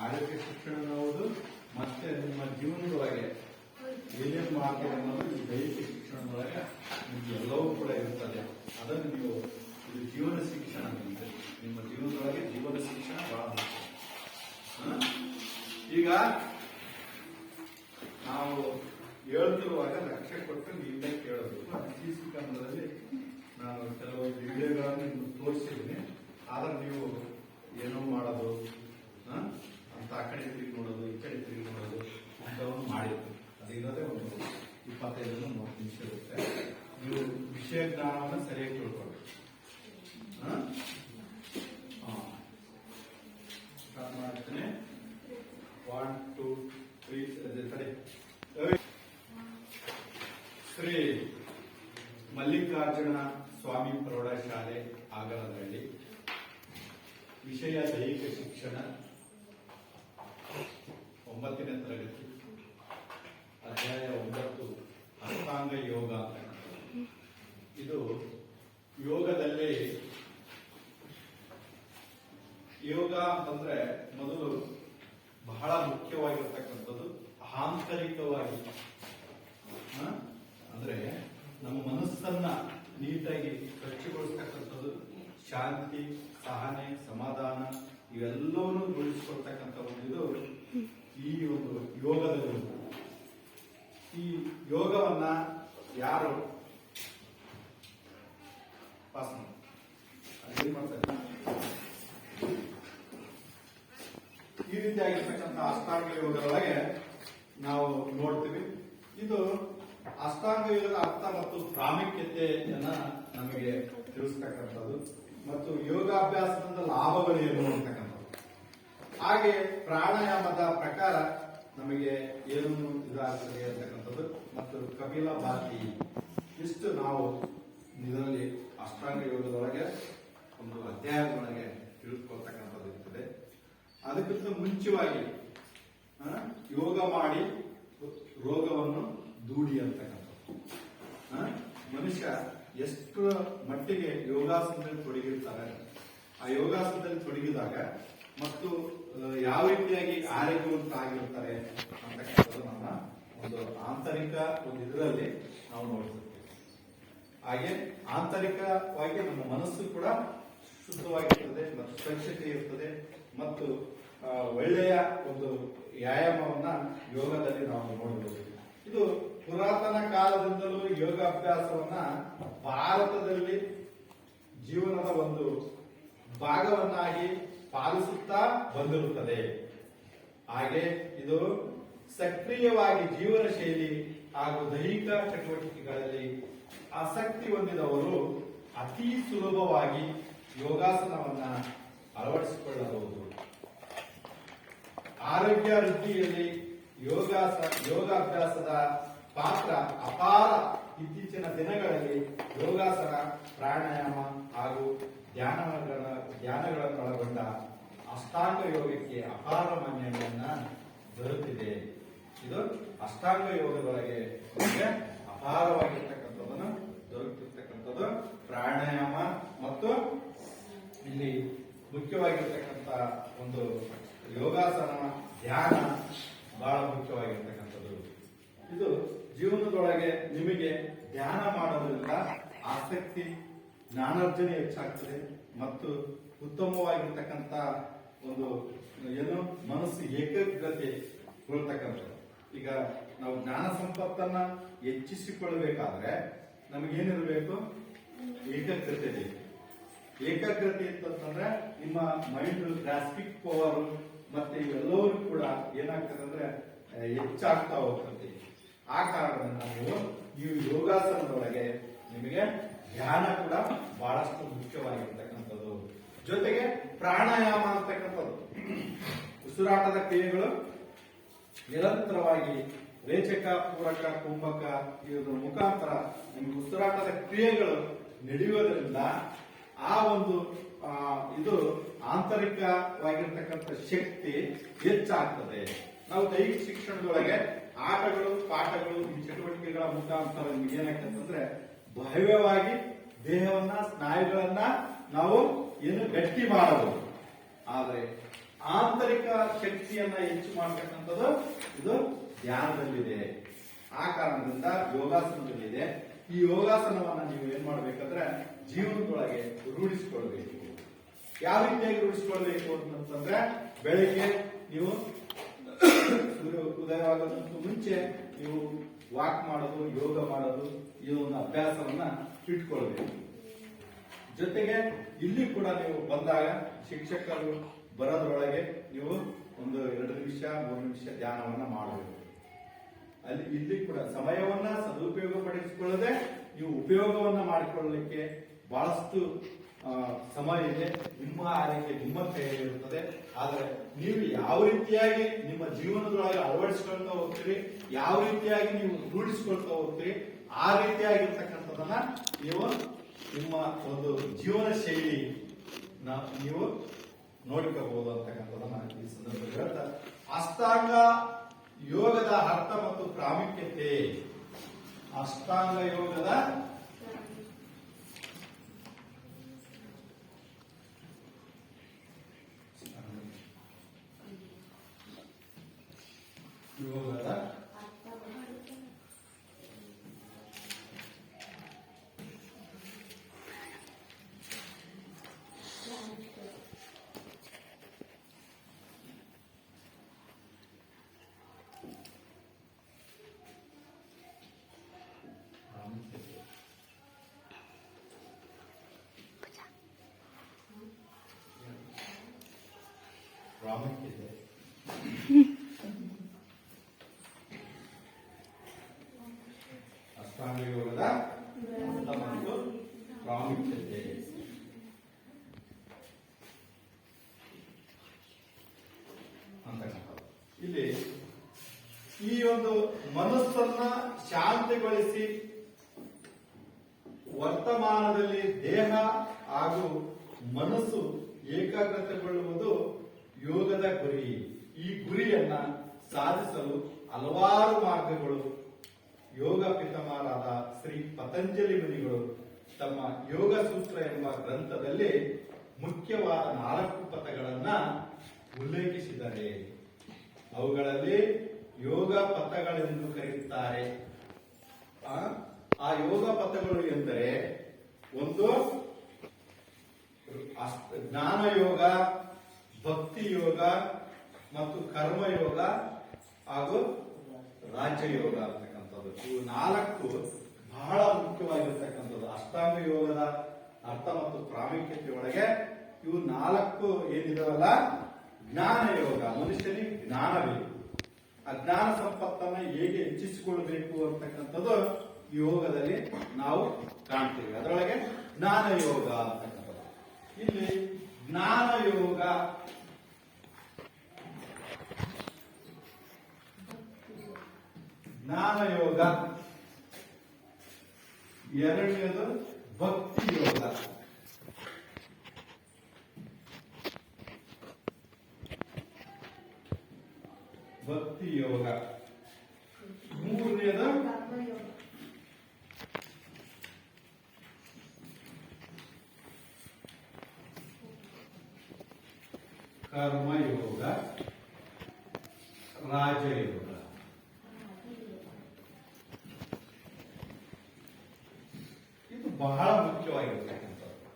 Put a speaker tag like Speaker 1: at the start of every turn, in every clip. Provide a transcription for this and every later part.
Speaker 1: ಆರೋಗ್ಯ ಶಿಕ್ಷಣ ಹೌದು, ಮತ್ತೆ ನಿಮ್ಮ ಜೀವನದೊಳಗೆ ಏನೇನು ಮಾಡ್ತೀವಿ ಅನ್ನೋದು ಈ ದೈಹಿಕ ಶಿಕ್ಷಣದೊಳಗೆ ನಿಮ್ಗೆ ಎಲ್ಲವೂ ಕೂಡ ಇರುತ್ತದೆ. ಅದನ್ನು ನೀವು ಇದು ಜೀವನ ಶಿಕ್ಷಣ ನಿಮಗೆ ನಿಮ್ಮ ಜೀವನದೊಳಗೆ ಜೀವನ ಶಿಕ್ಷಣ ಬಹಳ ಮುಖ್ಯ. ಈಗ ನಾವು ಹೇಳ್ತಿರುವಾಗ ಲಕ್ಷ್ಯ ಕೊಟ್ಟು ನೀವೇ ಕೇಳಬೇಕು. ಸಿಸಿ ಕ್ಯಾಮ್ರಾದಲ್ಲಿ ನಾನು ಕೆಲವು ವಿಡಿಯೋಗಳನ್ನು ನಿಮ್ಗೆ ತೋರಿಸಿದ್ದೀನಿ. ಆದ್ರೆ ನೀವು ಏನೋ ಮಾಡೋದು ಅಂತ ಆ ಕಡೆ ತಿರುಗಿ ನೋಡೋದು, ಈ ಕಡೆ ತಿರುಗಿ ನೋಡೋದು ಅಂಥವನ್ನು ಮಾಡಿದ್ರು. ಅದಿಲ್ಲದೆ ಒಂದು 25-30 ನಿಮಿಷ ಇರುತ್ತೆ. ನೀವು ವಿಷಯ ಜ್ಞಾನವನ್ನು ಸರಿಯಾಗಿ ತಿಳ್ಕೊಳ್ಬೇಕು. ಸ್ಟಾರ್ಟ್ ಮಾಡ್ತೇನೆ. 1 2 3 ಶ್ರೀ ಮಲ್ಲಿಕಾರ್ಜುನ ಸ್ವಾಮಿ ಪ್ರೌಢಶಾಲೆ ಆಗಲದಹಳ್ಳಿ. ವಿಷಯ ದೈಹಿಕ ಶಿಕ್ಷಣ, 9ನೇ ತರಗತಿ, ಅಧ್ಯಾಯ 9 ಅಷ್ಟಾಂಗ ಯೋಗ. ಇದು ಯೋಗದಲ್ಲಿ ಯೋಗ ಅಂತಂದ್ರೆ ಮೊದಲು ಬಹಳ ಮುಖ್ಯವಾಗಿರ್ತಕ್ಕಂಥದ್ದು ಆಂತರಿಕವಾಗಿ, ಅಂದ್ರೆ ನಮ್ಮ ಮನಸ್ಸನ್ನ ನೀಟಾಗಿ ಸ್ವಚ್ಛಗೊಳಿಸ್ತಕ್ಕಂಥದ್ದು, ಶಾಂತಿ, ಸಹನೆ, ಸಮಾಧಾನ ಇವೆಲ್ಲವನ್ನೂ ರೂಢಿಸಿಕೊಳ್ತಕ್ಕಂಥ ಒಂದು ಇದು ಈ ಒಂದು ಯೋಗದಲ್ಲಿ. ಈ ಯೋಗವನ್ನ ಯಾರು ಪಾಸ್ ಮಾಡ್ತಾರೆ, ಈ ರೀತಿಯಾಗಿರ್ತಕ್ಕಂಥ ಅಷ್ಟಾಂಗ ಯೋಗದೊಳಗೆ ನಾವು ನೋಡ್ತೀವಿ. ಇದು ಅಷ್ಟಾಂಗ ಯೋಗದ ಅರ್ಥ ಮತ್ತು ಪ್ರಾಮುಖ್ಯತೆಯನ್ನ ನಮಗೆ ತಿಳಿಸ್ತಕ್ಕಂಥದ್ದು ಮತ್ತು ಯೋಗಾಭ್ಯಾಸದಿಂದ ಲಾಭಗಳು ಏನು ಅಂತಕ್ಕಂಥದ್ದು. ಹಾಗೆ ಪ್ರಾಣಾಯಾಮದ ಪ್ರಕಾರ ನಮಗೆ ಏನು ಇದಾಗ್ತದೆ ಅಂತಕ್ಕಂಥದ್ದು ಮತ್ತು ಕಪಿಲಭಾತಿ, ಇಷ್ಟು ನಾವು ಇದರಲ್ಲಿ ಅಷ್ಟಾಂಗ ಯೋಗದೊಳಗೆ ಒಂದು ಅಧ್ಯಾಯದೊಳಗೆ ತಿಳಿದುಕೊಳ್ತಕ್ಕಂಥದ್ದು ಇರ್ತದೆ. ಅದಕ್ಕಿಂತ ಮುಂಚಿತವಾಗಿ ಯೋಗ ಮಾಡಿ ರೋಗವನ್ನು ದೂಡಿ ಅಂತಕ್ಕಂಥದ್ದು. ಮನುಷ್ಯ ಎಷ್ಟು ಮಟ್ಟಿಗೆ ಯೋಗಾಸನದಲ್ಲಿ ತೊಡಗಿರ್ತಾರೆ, ಆ ಯೋಗಾಸನದಲ್ಲಿ ತೊಡಗಿದಾಗ ಮತ್ತು ಯಾವ ರೀತಿಯಾಗಿ ಆರೋಗ್ಯವಂತರಾಗಿರ್ತಾರೆ ಅಂತಕ್ಕಂಥದ್ದು ನಮ್ಮ ಒಂದು ಆಂತರಿಕ ಒಂದು ಇದರಲ್ಲಿ ನಾವು ನೋಡ್ತಿರ್ತೀವಿ. ಹಾಗೆ ಆಂತರಿಕವಾಗಿ ನಮ್ಮ ಮನಸ್ಸು ಕೂಡ ಶುದ್ಧವಾಗಿರ್ತದೆ ಮತ್ತು ಸ್ವಚ್ಛತೆ ಇರ್ತದೆ ಮತ್ತು ಒಳ್ಳೆಯ ಒಂದು ವ್ಯಾಯಾಮವನ್ನ ಯೋಗದಲ್ಲಿ ನಾವು ನೋಡಬಹುದು. ಇದು ಪುರಾತನ ಕಾಲದಿಂದಲೂ ಯೋಗಾಭ್ಯಾಸವನ್ನ ಭಾರತದಲ್ಲಿ ಜೀವನದ ಒಂದು ಭಾಗವನ್ನಾಗಿ ಪಾಲಿಸುತ್ತಾ ಬಂದಿರುತ್ತದೆ. ಹಾಗೆ ಇದು ಸಕ್ರಿಯವಾಗಿ ಜೀವನ ಶೈಲಿ ಹಾಗೂ ದೈಹಿಕ ಚಟುವಟಿಕೆಗಳಲ್ಲಿ ಆಸಕ್ತಿ ಹೊಂದಿದವರು ಅತಿ ಸುಲಭವಾಗಿ ಯೋಗಾಸನವನ್ನ ಅಳವಡಿಸಿಕೊಳ್ಳಬಹುದು. ಆರೋಗ್ಯ ವೃದ್ಧಿಯಲ್ಲಿ ಯೋಗಾಭ್ಯಾಸದ ಪಾತ್ರ ಅಪಾರ. ಇತ್ತೀಚಿನ ದಿನಗಳಲ್ಲಿ ಯೋಗಾಸನ, ಪ್ರಾಣಾಯಾಮ ಹಾಗೂ ಧ್ಯಾನಗಳನ್ನೊಳಗೊಂಡ ಅಷ್ಟಾಂಗ ಯೋಗಕ್ಕೆ ಅಪಾರ ಮಾನ್ಯತೆಯನ್ನ ದೊರೆತಿದೆ. ಇದು ಅಷ್ಟಾಂಗ ಯೋಗದೊಳಗೆ ಅಪಾರವಾಗಿರ್ತಕ್ಕಂಥದ್ದನ್ನು ದೊರಕುತ್ತಿರ್ತಕ್ಕಂಥದ್ದು ಪ್ರಾಣಾಯಾಮ ಮತ್ತು ಇಲ್ಲಿ ಮುಖ್ಯವಾಗಿರ್ತಕ್ಕಂಥ ಒಂದು ಯೋಗಾಸನ, ಧ್ಯಾನ ಬಹಳ ಮುಖ್ಯವಾಗಿರ್ತಕ್ಕಂಥದ್ದು. ಇದು ಜೀವನದೊಳಗೆ ನಿಮಗೆ ಧ್ಯಾನ ಮಾಡೋದ್ರಿಂದ ಆಸಕ್ತಿ, ಜ್ಞಾನಾರ್ಜನೆ ಹೆಚ್ಚಾಗ್ತದೆ ಮತ್ತು ಉತ್ತಮವಾಗಿರ್ತಕ್ಕಂಥ ಒಂದು ಏನು ಮನಸ್ಸು ಏಕಾಗ್ರತೆ ಕೊಳ್ತಕ್ಕಂಥದ್ದು. ಈಗ ನಾವು ಜ್ಞಾನ ಸಂಪತ್ತನ್ನ ಹೆಚ್ಚಿಸಿಕೊಳ್ಳಬೇಕಾದ್ರೆ ನಮಗೇನಿರಬೇಕು? ಏಕಾಗ್ರತೆ ಬೇಕು. ಏಕಾಗ್ರತೆ ಅಂತಂದ್ರೆ ನಿಮ್ಮ ಮೈಂಡ್ ಗ್ರಾಸ್ಪಿಂಗ್ ಪವರ್ ಮತ್ತೆ ಇವೆಲ್ಲವೂ ಕೂಡ ಏನಾಗ್ತದೆ ಅಂದ್ರೆ ಹೆಚ್ಚಾಗ್ತಾ ಹೋಗ್ತದೆ. ಆ ಕಾರಣದಿಂದ ನೀವು ಈ ಯೋಗಾಸನದೊಳಗೆ ನಿಮಗೆ ಧ್ಯಾನ ಕೂಡ ಬಹಳಷ್ಟು ಮುಖ್ಯವಾಗಿರ್ತಕ್ಕಂಥದ್ದು. ಜೊತೆಗೆ ಪ್ರಾಣಾಯಾಮ ಅಂತಕ್ಕಂಥದ್ದು ಉಸಿರಾಟದ ಕ್ರಿಯೆಗಳು ನಿರಂತರವಾಗಿ ರೇಚಕ, ಪೂರಕ, ಕುಂಭಕ ಇದ್ರ ಮುಖಾಂತರ ನಿಮಗೆ ಉಸಿರಾಟದ ಕ್ರಿಯೆಗಳು ನಡೆಯುವುದರಿಂದ ಆ ಒಂದು ಇದು ಆಂತರಿಕವಾಗಿರ್ತಕ್ಕಂಥ ಶಕ್ತಿ ಹೆಚ್ಚಾಗ್ತದೆ. ನಾವು ದೈಹಿಕ ಶಿಕ್ಷಣದೊಳಗೆ ಆಟಗಳು, ಪಾಠಗಳು, ಈ ಚಟುವಟಿಕೆಗಳ ಮುಖಾಂತರ ನಿಮ್ಗೆ ಏನಾಗ್ತದೆ ಭವ್ಯವಾಗಿ ದೇಹವನ್ನ, ಸ್ನಾಯುಗಳನ್ನ ನಾವು ಏನು ಗಟ್ಟಿ ಮಾಡಬಹುದು. ಆದರೆ ಆಂತರಿಕ ಶಕ್ತಿಯನ್ನ ಹೆಚ್ಚು ಮಾಡತಕ್ಕಂಥದ್ದು ಇದು ಧ್ಯಾನದಲ್ಲಿದೆ. ಆ ಕಾರಣದಿಂದ ಯೋಗಾಸನದಲ್ಲಿದೆ. ಈ ಯೋಗಾಸನವನ್ನ ನೀವು ಏನ್ ಮಾಡ್ಬೇಕಂದ್ರೆ ಜೀವನದೊಳಗೆ ರೂಢಿಸಿಕೊಳ್ಬೇಕು. ಯಾವ ರೀತಿಯಾಗಿ ರೂಢಿಸಿಕೊಳ್ಬೇಕು ಅಂತಂದ್ರೆ ಬೆಳಿಗ್ಗೆ ನೀವು ಸೂರ್ಯ ಉದಯವಾಗೋದಕ್ಕೂ ಮುಂಚೆ ನೀವು ವಾಕ್ ಮಾಡೋದು, ಯೋಗ ಮಾಡೋದು, ಈ ಒಂದು ಅಭ್ಯಾಸವನ್ನ ಇಟ್ಕೊಳ್ಬೇಕು. ಜೊತೆಗೆ ಇಲ್ಲಿ ಕೂಡ ನೀವು ಬಂದಾಗ ಶಿಕ್ಷಕರು ಬರೋದ್ರೊಳಗೆ ನೀವು ಒಂದು 2 ನಿಮಿಷ 3 ನಿಮಿಷ ಧ್ಯಾನವನ್ನ ಮಾಡಬೇಕು. ಇಲ್ಲಿ ಕೂಡ ಸಮಯವನ್ನ ಸದುಪಯೋಗ ಪಡಿಸಿಕೊಳ್ಳದೆ ನೀವು ಉಪಯೋಗವನ್ನ ಮಾಡಿಕೊಳ್ಳಲಿಕ್ಕೆ ಬಹಳಷ್ಟು ಸಮಯ ಇದೆ. ನಿಮ್ಮ ಆರೈಕೆ ನಿಮ್ಮ ಕೈಯಲ್ಲಿ ಇರುತ್ತದೆ. ಆದರೆ ನೀವು ಯಾವ ರೀತಿಯಾಗಿ ನಿಮ್ಮ ಜೀವನದೊಳಗೆ ಅಳವಡಿಸಿಕೊಳ್ತಾ ಹೋಗ್ತೀರಿ, ಯಾವ ರೀತಿಯಾಗಿ ನೀವು ರೂಢಿಸಿಕೊಳ್ತಾ ಹೋಗ್ತೀರಿ, ಆ ರೀತಿಯಾಗಿರ್ತಕ್ಕಂಥದನ್ನ ನೀವು ನಿಮ್ಮ ಒಂದು ಜೀವನ ಶೈಲಿ ನೀವು ನೋಡಿಕೋಬಹುದು ಅಂತಕ್ಕಂಥದನ್ನ ಈ ಸಂದರ್ಭದಲ್ಲಿ ಹೇಳ್ತಾ, ಅಷ್ಟಾಂಗ ಯೋಗದ ಅರ್ಥ ಮತ್ತು ಪ್ರಾಮುಖ್ಯತೆ. ಅಷ್ಟಾಂಗ ಯೋಗದ ಪ್ರಾಮುಖ್ಯತೆ. ಅಷ್ಟಾಂಗ ಯೋಗದ ಅರ್ಥ ಮತ್ತು ಪ್ರಾಮುಖ್ಯತೆ. ಅಂತಕ್ಕಂಥದ್ದು ಇಲ್ಲಿ ಈ ಒಂದು ಮನಸ್ಸನ್ನ ಶಾಂತಿಗೊಳಿಸಿ ವರ್ತಮಾನದಲ್ಲಿ ದೇಹ ಹಾಗೂ ಮನಸ್ಸು ಏಕಾಗ್ರತೆಗೊಳ್ಳುವುದು ಯೋಗದ ಗುರಿ. ಈ ಗುರಿಯನ್ನ ಸಾಧಿಸಲು ಹಲವಾರು ಮಾರ್ಗಗಳು ಯೋಗ ಪಿತಾಮಹರಾದ ಶ್ರೀ ಪತಂಜಲಿ ಮುನಿಗಳು ತಮ್ಮ ಯೋಗ ಸೂತ್ರ ಎಂಬ ಗ್ರಂಥದಲ್ಲಿ ಮುಖ್ಯವಾದ 4 ಪಥಗಳನ್ನ ಉಲ್ಲೇಖಿಸಿದ್ದಾರೆ. ಅವುಗಳಲ್ಲಿ ಯೋಗ ಪಥಗಳೆಂದು ಕರೆಯುತ್ತಾರೆ. ಆ ಯೋಗ ಪಥಗಳು ಎಂದರೆ ಒಂದು ಜ್ಞಾನ ಯೋಗ, ಭಕ್ತಿ ಯೋಗ ಮತ್ತು ಕರ್ಮಯೋಗ ಹಾಗೂ ರಾಜಯೋಗ ಅಂತಕ್ಕಂಥದ್ದು. ಇವು 4 ಬಹಳ ಮುಖ್ಯವಾಗಿರ್ತಕ್ಕಂಥದ್ದು. ಅಷ್ಟಾಂಗ ಯೋಗದ ಅರ್ಥ ಮತ್ತು ಪ್ರಾಮುಖ್ಯತೆ ಒಳಗೆ ಇವು 4 ಏನಿದಾವಲ್ಲ, ಜ್ಞಾನ ಯೋಗ, ಮನುಷ್ಯನಿಗೆ ಜ್ಞಾನ ಬೇಕು. ಆ ಜ್ಞಾನ ಸಂಪತ್ತನ್ನ ಹೇಗೆ ಹೆಚ್ಚಿಸಿಕೊಳ್ಬೇಕು ಅಂತಕ್ಕಂಥದ್ದು ಯೋಗದಲ್ಲಿ ನಾವು ಕಾಣ್ತೀವಿ. ಅದರೊಳಗೆ ಜ್ಞಾನ ಯೋಗ ಅಂತಕ್ಕಂಥದ್ದು. ಇಲ್ಲಿ ಜ್ಞಾನ ಯೋಗ ಎರಡನೇದು ಭಕ್ತಿ ಯೋಗ. ಮೂರನೇದು ಕರ್ಮಯೋಗ, ರಾಜಯೋಗ. ಇದು ಬಹಳ ಮುಖ್ಯವಾಗಿರ್ತಕ್ಕಂಥದ್ದು.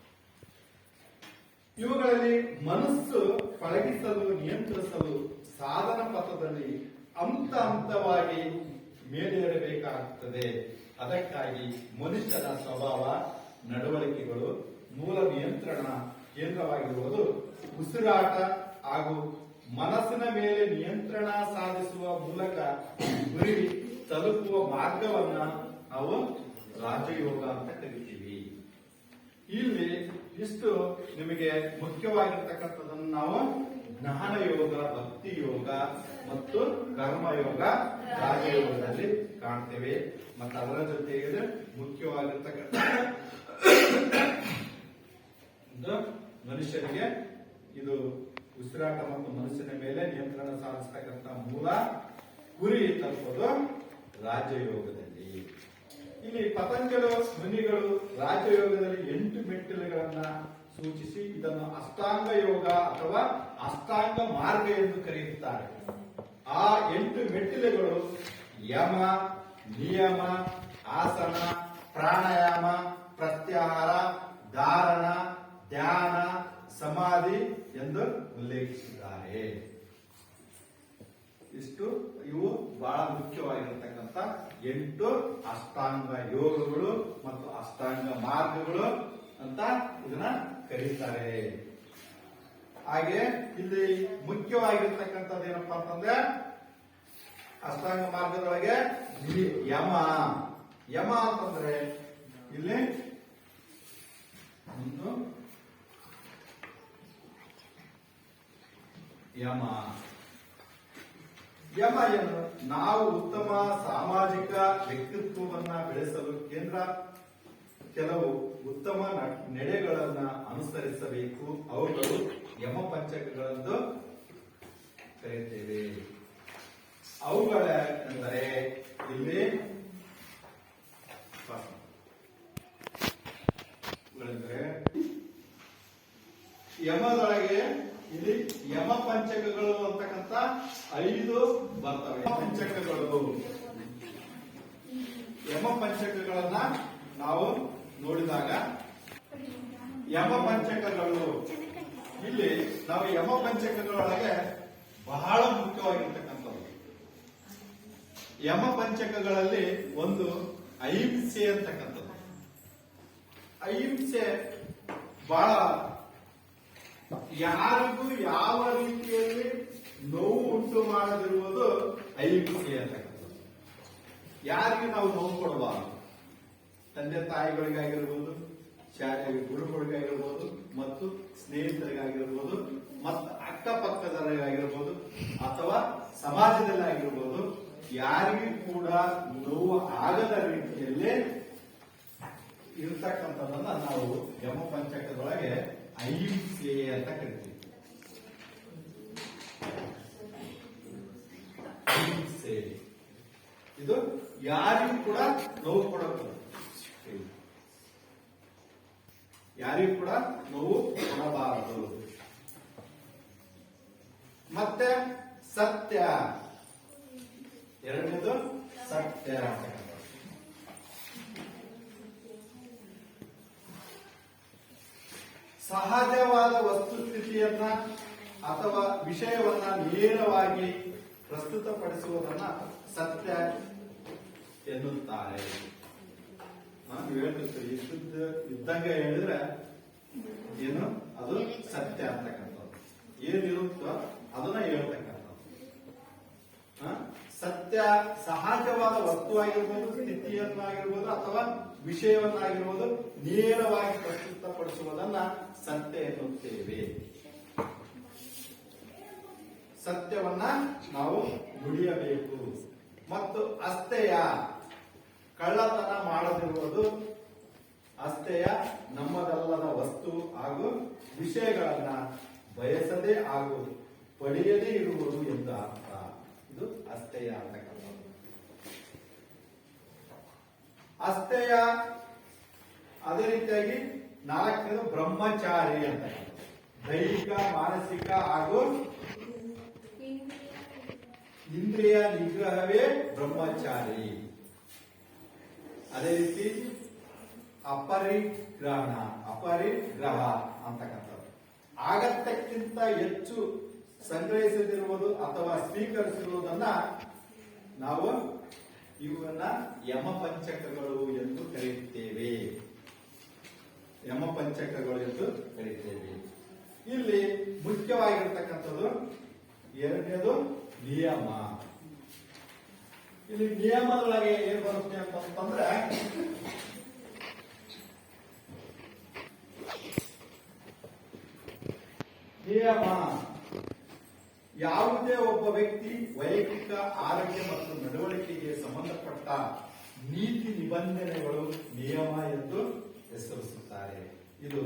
Speaker 1: ಇವುಗಳಲ್ಲಿ ಮನಸ್ಸು ಪಳಗಿಸಲು, ನಿಯಂತ್ರಿಸಲು ಸಾಧನ ಪಥದಲ್ಲಿ ಹಂತವಾಗಿ ಮೇಲೇರಬೇಕಾಗುತ್ತದೆ. ಅದಕ್ಕಾಗಿ ಮನುಷ್ಯನ ಸ್ವಭಾವ, ನಡವಳಿಕೆಗಳು ಮೂಲ ನಿಯಂತ್ರಣ ಕೇಂದ್ರವಾಗಿರುವುದು ಉಸಿರಾಟ ಹಾಗೂ ಮನಸ್ಸಿನ ಮೇಲೆ ನಿಯಂತ್ರಣ ಸಾಧಿಸುವ ಮೂಲಕ ಗುರಿ ತಲುಪುವ ಮಾರ್ಗವನ್ನ ನಾವು ರಾಜಯೋಗ ಅಂತ ಕರಿತೀವಿ. ಇಲ್ಲಿ ಇಷ್ಟು ನಿಮಗೆ ಮುಖ್ಯವಾಗಿರ್ತಕ್ಕಂಥದ್ದನ್ನು ನಾವು ಜ್ಞಾನ ಯೋಗ, ಭಕ್ತಿ ಯೋಗ ಮತ್ತು ಕರ್ಮಯೋಗ, ರಾಜಯೋಗದಲ್ಲಿ ಕಾಣ್ತೇವೆ. ಮತ್ತು ಅದರ ಜೊತೆಗೆ ಮುಖ್ಯವಾಗಿರ್ತಕ್ಕಂಥ ಮನುಷ್ಯನಿಗೆ ಇದು ಉಸಿರಾಟ ಮತ್ತು ಮನಸ್ಸಿನ ಮೇಲೆ ನಿಯಂತ್ರಣ ಸಾಧಿಸತಕ್ಕಂಥ ಮೂಲ ಗುರಿ ತಲುಪೋದು ರಾಜಯೋಗದಲ್ಲಿ. ಇಲ್ಲಿ ಪತಂಜಲ ಮುನಿಗಳು ರಾಜಯೋಗದಲ್ಲಿ 8 ಮೆಟ್ಟಿಲುಗಳನ್ನ ಸೂಚಿಸಿ ಇದನ್ನು ಅಷ್ಟಾಂಗ ಯೋಗ ಅಥವಾ ಅಷ್ಟಾಂಗ ಮಾರ್ಗ ಎಂದು ಕರೆಯುತ್ತಾರೆ. ಆ 8 ಮೆಟ್ಟಿಲುಗಳು ಯಮ, ನಿಯಮ, ಆಸನ, ಪ್ರಾಣಾಯಾಮ, ಪ್ರತ್ಯಾಹಾರ, ಧಾರಣ, ಧ್ಯಾನ, ಸಮಾಧಿ ಎಂದು ಉಲ್ಲೇಖಿಸಿದ್ದಾರೆ. ಇವು ಬಹಳ ಮುಖ್ಯವಾಗಿರತಕ್ಕಂಥ 8 ಅಷ್ಟಾಂಗ ಯೋಗಗಳು ಮತ್ತು ಅಷ್ಟಾಂಗ ಮಾರ್ಗಗಳು ಅಂತ ಇದನ್ನ ಕರೀತಾರೆ. ಹಾಗೆ ಇಲ್ಲಿ ಮುಖ್ಯವಾಗಿರ್ತಕ್ಕಂಥದ್ದು ಏನಪ್ಪಾ ಅಂತಂದ್ರೆ ಅಷ್ಟಾಂಗ ಮಾರ್ಗದೊಳಗೆ ಯಮ. ಯಮ ಅಂತಂದ್ರೆ ಇಲ್ಲಿ ಒಂದು ಯಮ. ಯಮ ಏನು? ನಾವು ಉತ್ತಮ ಸಾಮಾಜಿಕ ವ್ಯಕ್ತಿತ್ವವನ್ನ ಬೆಳೆಸಲು ಕೆಲವು ಉತ್ತಮ ನಡೆಗಳನ್ನ ಅನುಸರಿಸಬೇಕು. ಅವುಗಳು ಯಮ ಪಂಚಕಗಳೆಂದು ಕರೆಯುತ್ತೇವೆ. ಅವುಗಳೆಂದರೆ ಇಲ್ಲಿ ಯಮದೊಳಗೆ ಇಲ್ಲಿ ಯಮ ಪಂಚಕಗಳು ಅಂತಕ್ಕಂಥ 5 ಬರ್ತವೆ. ಪಂಚಕಗಳು, ಯಮ ಪಂಚಕಗಳನ್ನ ನಾವು ನೋಡಿದಾಗ ಯಮ ಪಂಚಕಗಳು ಇಲ್ಲಿ ನಾವು ಯಮ ಪಂಚಕಗಳೊಳಗೆ ಬಹಳ ಮುಖ್ಯವಾಗಿರ್ತಕ್ಕಂಥದ್ದು ಯಮ ಪಂಚಕಗಳಲ್ಲಿ ಒಂದು ಅಹಿಂಸೆ ಅಂತಕ್ಕಂಥದ್ದು. ಅಹಿಂಸೆ ಬಹಳ ಯಾರಿಗೂ ಯಾವ ರೀತಿಯಲ್ಲಿ ನೋವು ಉಂಟು ಮಾಡದಿರುವುದು ಅಹಿಂಸೆ ಅಂತಕ್ಕಂಥದ್ದು. ಯಾರಿಗೆ ನಾವು ನೋವು ಕೊಡಬಾರದು. ತಂದೆ ತಾಯಿಗಳಿಗಾಗಿರ್ಬೋದು, ಶಾಲೆಯ ಗುರುಗಳಿಗಾಗಿರ್ಬೋದು, ಮತ್ತು ಸ್ನೇಹಿತರಿಗಾಗಿರ್ಬೋದು, ಮತ್ತು ಅಕ್ಕಪಕ್ಕದವರಿಗಾಗಿರ್ಬೋದು, ಅಥವಾ ಸಮಾಜದಲ್ಲಿ ಆಗಿರ್ಬೋದು, ಯಾರಿಗೂ ಕೂಡ ನೋವು ಆಗದ ರೀತಿಯಲ್ಲಿ ಇರ್ತಕ್ಕಂಥದ್ದನ್ನ ನಾವು ಯಮ ಪಂಚಕದೊಳಗೆ ಅಹಿಂಸೆ ಅಂತ ಕರಿತೀವಿ. ಅಹಿಂಸೆ ಇದು ಯಾರಿಗೂ ಕೂಡ ನೋವು ಕೊಡಬಹುದು, ಯಾರಿಗೂ ಕೂಡ ನೋವು ಕೊಡಬಾರದು. ಮತ್ತೆ ಸತ್ಯ, ಎರಡನೇದು ಸತ್ಯ. ಸಹಜವಾದ ವಸ್ತುಸ್ಥಿತಿಯನ್ನ ಅಥವಾ ವಿಷಯವನ್ನ ನೇರವಾಗಿ ಪ್ರಸ್ತುತಪಡಿಸುವುದನ್ನ ಸತ್ಯ ಎನ್ನುತ್ತಾರೆ. ನೀವು ಹೇಳ್ತಿರ್ತೀವಿ ಇದ್ದಂಗೆ ಹೇಳಿದ್ರೆ ಏನು ಅದು ಸತ್ಯ ಅಂತಕ್ಕಂಥದ್ದು. ಏನಿರುತ್ತೋ ಅದನ್ನ ಹೇಳ್ತಕ್ಕಂಥದ್ದು. ಸತ್ಯ ಸಹಜವಾದ ವಸ್ತು ಆಗಿರ್ಬೋದು, ಸ್ಥಿತಿಯನ್ನಾಗಿರ್ಬೋದು, ಅಥವಾ ವಿಷಯವನ್ನಾಗಿರ್ಬೋದು ನೇರವಾಗಿ ಪ್ರಸ್ತುತಪಡಿಸುವುದನ್ನ ಸತ್ಯ ಎನ್ನುತ್ತೇವೆ. ಸತ್ಯವನ್ನ ನಾವು ನುಡಿಯಬೇಕು. ಮತ್ತು ಅಸ್ಥೇಯ, ಕಳ್ಳತನ ಮಾಡದಿರುವುದು. ಅಸ್ಥೇಯ ನಮ್ಮದಲ್ಲದ ವಸ್ತು ಹಾಗೂ ವಿಷಯಗಳನ್ನ ಬಯಸದೆ ಹಾಗೂ ಪಡೆಯದೇ ಇರುವುದು ಎಂದು ಅರ್ಥ. ಇದು ಅಸ್ಥೇಯ ಅಂತಕ್ಕಂಥದ್ದು. ಅಸ್ಥೇಯ. ಅದೇ ರೀತಿಯಾಗಿ 4ನೇದು ಬ್ರಹ್ಮಚಾರಿ ಅಂತ. ದೈಹಿಕ, ಮಾನಸಿಕ ಹಾಗೂ ಇಂದ್ರಿಯ ನಿಗ್ರಹವೇ ಬ್ರಹ್ಮಚಾರಿ. ಅದೇ ರೀತಿ ಅಪರಿಗ್ರಹ ಅಂತಕ್ಕಂಥದ್ದು. ಅಗತ್ಯಕ್ಕಿಂತ ಹೆಚ್ಚು ಸಂಗ್ರಹಿಸದಿರುವುದು ಅಥವಾ ಸ್ವೀಕರಿಸಿರುವುದನ್ನ ನಾವು ಇವನ್ನ ಯಮ ಪಂಚಕಗಳು ಎಂದು ಕರೆಯುತ್ತೇವೆ. ಯಮ ಪಂಚಕಗಳು ಎಂದು ಕರೆಯುತ್ತೇವೆ. ಇಲ್ಲಿ ಮುಖ್ಯವಾಗಿರ್ತಕ್ಕಂಥದ್ದು 2ನೇದು ನಿಯಮ. ಇಲ್ಲಿ ನಿಯಮದೊಳಗೆ ಏನ್ ಬರುತ್ತೆ ಅಂತಂದ್ರೆ ನಿಯಮ ಯಾವುದೇ ಒಬ್ಬ ವ್ಯಕ್ತಿ ವೈಯಕ್ತಿಕ ಆರೋಗ್ಯ ಮತ್ತು ನಡವಳಿಕೆಗೆ ಸಂಬಂಧಪಟ್ಟ ನೀತಿ ನಿಬಂಧನೆಗಳು ನಿಯಮ ಎಂದು ಹೆಸರಿಸುತ್ತಾರೆ. ಇದು